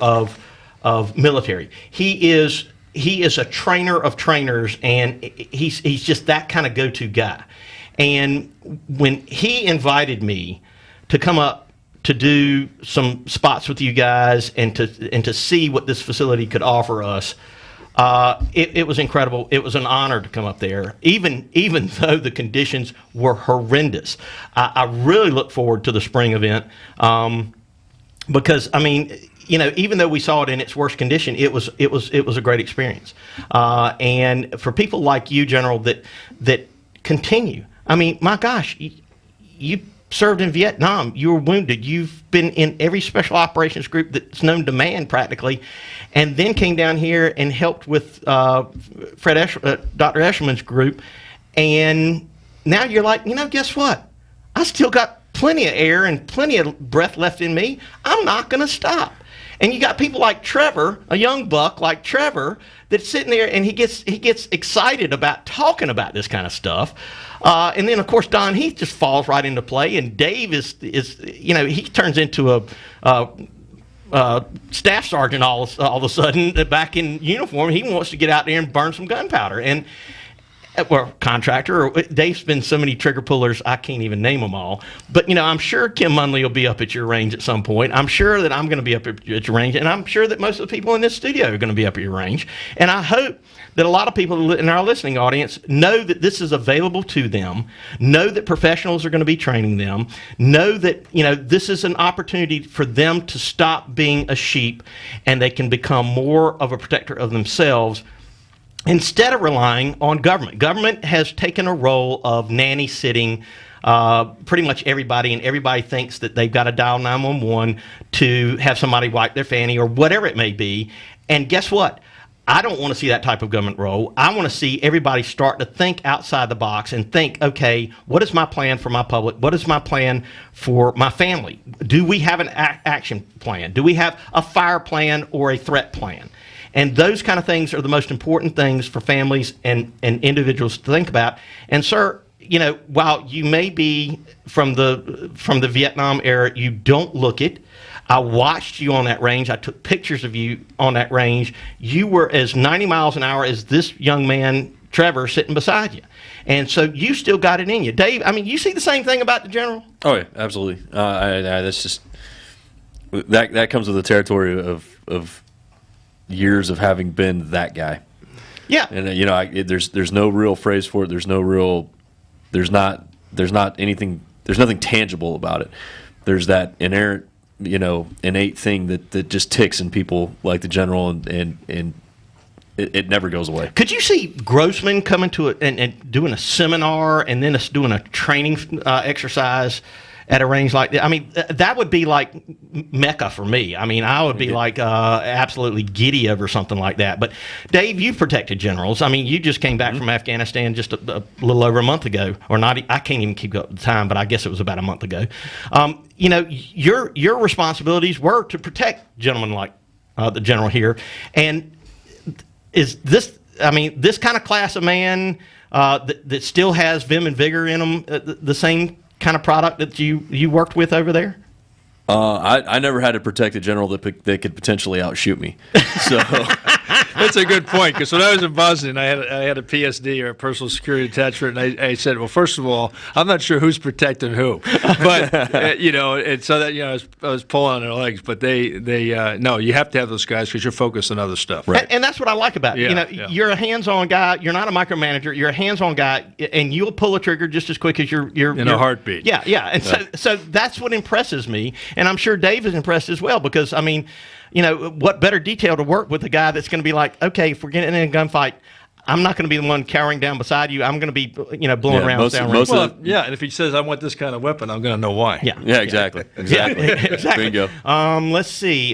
of military. He is a trainer of trainers, and he's just that kind of go-to guy. And when he invited me to come up to do some spots with you guys and to see what this facility could offer us, it was incredible. It was an honor to come up there, even though the conditions were horrendous. I really look forward to the spring event because even though we saw it in its worst condition, it was a great experience. And for people like you, General, that continue. My gosh. you served in Vietnam. You were wounded. You've been in every special operations group that's known to man practically, and then came down here and helped with Dr. Eshelman's group. And now you're like, guess what? I still got plenty of air and plenty of breath left in me. I'm not going to stop. And you got people like Trevor, a young buck like Trevor, that's sitting there and he gets excited about talking about this kind of stuff. And then, of course, Don Heath just falls right into play. And Dave is he turns into a staff sergeant all of a sudden back in uniform. He wants to get out there and burn some gunpowder. And contractor. Dave's been so many trigger pullers, I can't even name them all. But, I'm sure Kim Munley will be up at your range at some point. I'm sure that I'm going to be up at your range. And I'm sure that most of the people in this studio are going to be up at your range. And I hope that a lot of people in our listening audience know that this is available to them, know that professionals are going to be training them, know that, this is an opportunity for them to stop being a sheep and they can become more of a protector of themselves instead of relying on government. Government has taken a role of nanny sitting pretty much everybody, and everybody thinks that they've got to dial 911 to have somebody wipe their fanny or whatever it may be. And guess what? I don't want to see that type of government role. I want to see everybody start to think outside the box and think, okay, what is my plan for my public? What is my plan for my family? Do we have an action plan? Do we have a fire plan or a threat plan? And those kind of things are the most important things for families and individuals to think about. And, sir, while you may be from the Vietnam era, you don't look it. I watched you on that range. I took pictures of you on that range. You were as 90 miles an hour as this young man, Trevor, sitting beside you. And so you still got it in you. Dave, you see the same thing about the General? Oh, yeah, absolutely. That's just that comes with the territory of years of having been that guy. Yeah. And there's no real phrase for it. There's not anything, there's nothing tangible about it. There's that inherent, innate thing that just ticks in people like the General, and it never goes away. Could you see Grossman coming to it and doing a seminar and then doing a training exercise at a range like that? That would be like Mecca for me. I would be like absolutely giddy over something like that. But Dave, you've protected generals. You just came back from Afghanistan just a little over a month ago, or not. I can't even keep up with the time, but I guess it was about a month ago. Your responsibilities were to protect gentlemen like the General here. And is this? This kind of class of man that still has vim and vigor in them, the same kind of product that you worked with over there? I never had to protect a general that could potentially outshoot me. So that's a good point, because when I was in Boston, I had a PSD, or a personal security attachment, and I said, well, first of all, I'm not sure who's protecting who, but and so that I was pulling on their legs, but they no, you have to have those guys because you're focused on other stuff, right? And that's what I like about it. Yeah. You're a hands-on guy. You're not a micromanager. You're a hands-on guy, and you'll pull a trigger just as quick as you're in a heartbeat. Yeah, and so that's what impresses me. And I'm sure Dave is impressed as well, because, what better detail to work with a guy that's going to be like, okay, if we're getting in a gunfight, I'm not going to be the one cowering down beside you. I'm going to be, blowing rounds down. And if he says, I want this kind of weapon, I'm going to know why. Yeah, exactly. Exactly. Bingo. Let's see.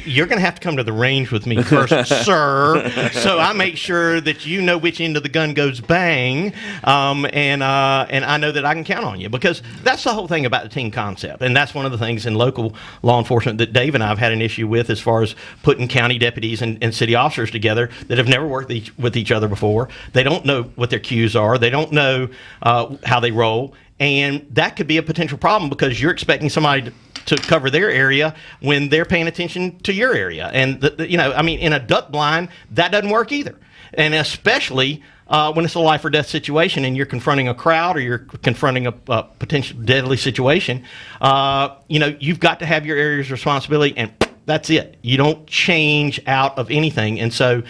You're going to have to come to the range with me first, sir. So I make sure that you know which end of the gun goes bang, and I know that I can count on you, because that's the whole thing about the team concept, and that's one of the things in local law enforcement that Dave and I have had an issue with, as far as putting county deputies and city officers together that have never worked with each other before. They don't know what their cues are. They don't know how they roll. And that could be a potential problem, because you're expecting somebody to cover their area when they're paying attention to your area. And, in a duck blind, that doesn't work either. And especially when it's a life or death situation and you're confronting a crowd, or you're confronting a potential deadly situation, you've got to have your area's responsibility, and that's it. You don't change out of anything. And so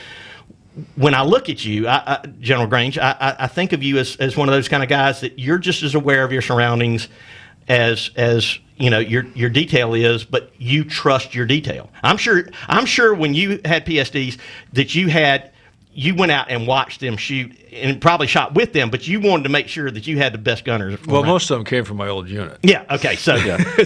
when I look at you, General Grange, I think of you as one of those kind of guys that you're just as aware of your surroundings as your detail is, but you trust your detail. I'm sure when you had PSDs that you had you went out and watched them shoot and probably shot with them, but you wanted to make sure that you had the best gunners. Well, around. most of them came from my old unit. Yeah. Okay. So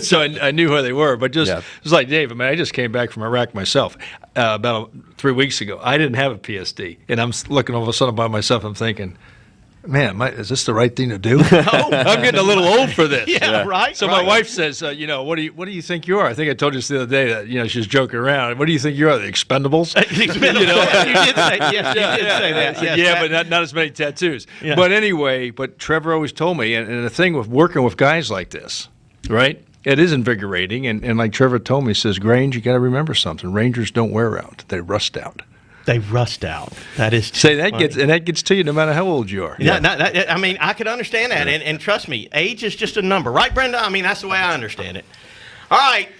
So I knew where they were, but it was like Dave. I mean, I just came back from Iraq myself about 3 weeks ago. I didn't have a PSD, and I'm looking all of a sudden by myself. I'm thinking, man, is this the right thing to do? I'm getting a little old for this. Yeah, right. So my wife says, what do you think you are? I think I told you this the other day that she was joking around. What do you think you are? The Expendables? You did say that. Yes, but not as many tattoos. Yeah. But anyway, Trevor always told me, and the thing with working with guys like this, right? It is invigorating, and like Trevor told me, he says, Grange, you got to remember something. Rangers don't wear out; they rust out. They rust out. That is that gets to you no matter how old you are. Yeah, I mean, I could understand that, and trust me, age is just a number, right, Brenda? I mean, that's the way I understand it. All right,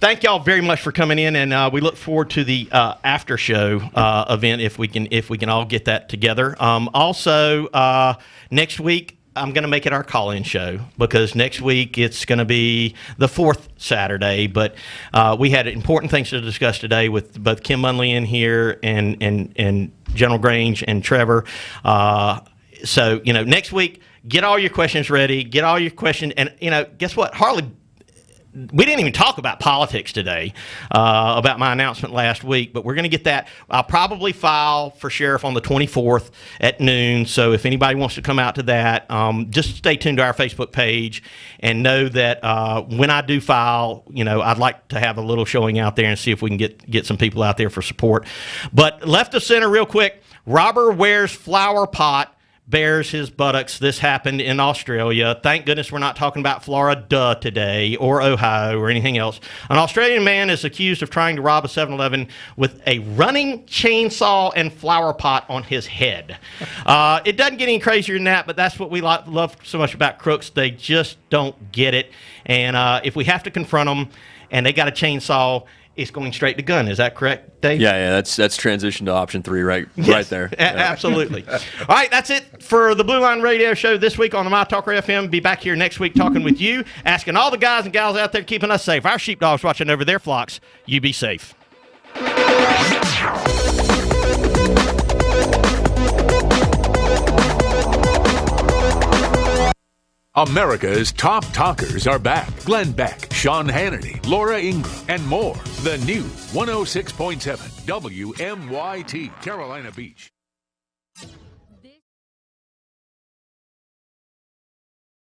thank y'all very much for coming in, and we look forward to the after show event if we can all get that together. Also, next week, I'm going to make it our call-in show because next week it's going to be the fourth Saturday. But we had important things to discuss today with both Kim Munley in here and General Grange and Trevor. So next week, get all your questions ready. Get all your questions, and guess what? We didn't even talk about politics today, about my announcement last week, but we're going to get that. I'll probably file for sheriff on the 24th at noon, so if anybody wants to come out to that, just stay tuned to our Facebook page and know that when I do file, I'd like to have a little showing out there and see if we can get some people out there for support. But left of center real quick, Robber wears flower pot, bears his buttocks. This happened in Australia. Thank goodness we're not talking about Florida today or Ohio or anything else. An Australian man is accused of trying to rob a 7-Eleven with a running chainsaw and flower pot on his head. It doesn't get any crazier than that, but that's what we love so much about crooks. They just don't get it. And if we have to confront them and they got a chainsaw, it's going straight to gun. Is that correct, Dave? Yeah. That's transition to option 3 right there. Absolutely. All right, that's it for the Blue Line Radio Show this week on the My Talker FM. Be back here next week talking with you, asking all the guys and gals out there keeping us safe. Our sheepdogs watching over their flocks. You be safe. America's top talkers are back. Glenn Beck, Sean Hannity, Laura Ingram, and more. The new 106.7 WMYT, Carolina Beach.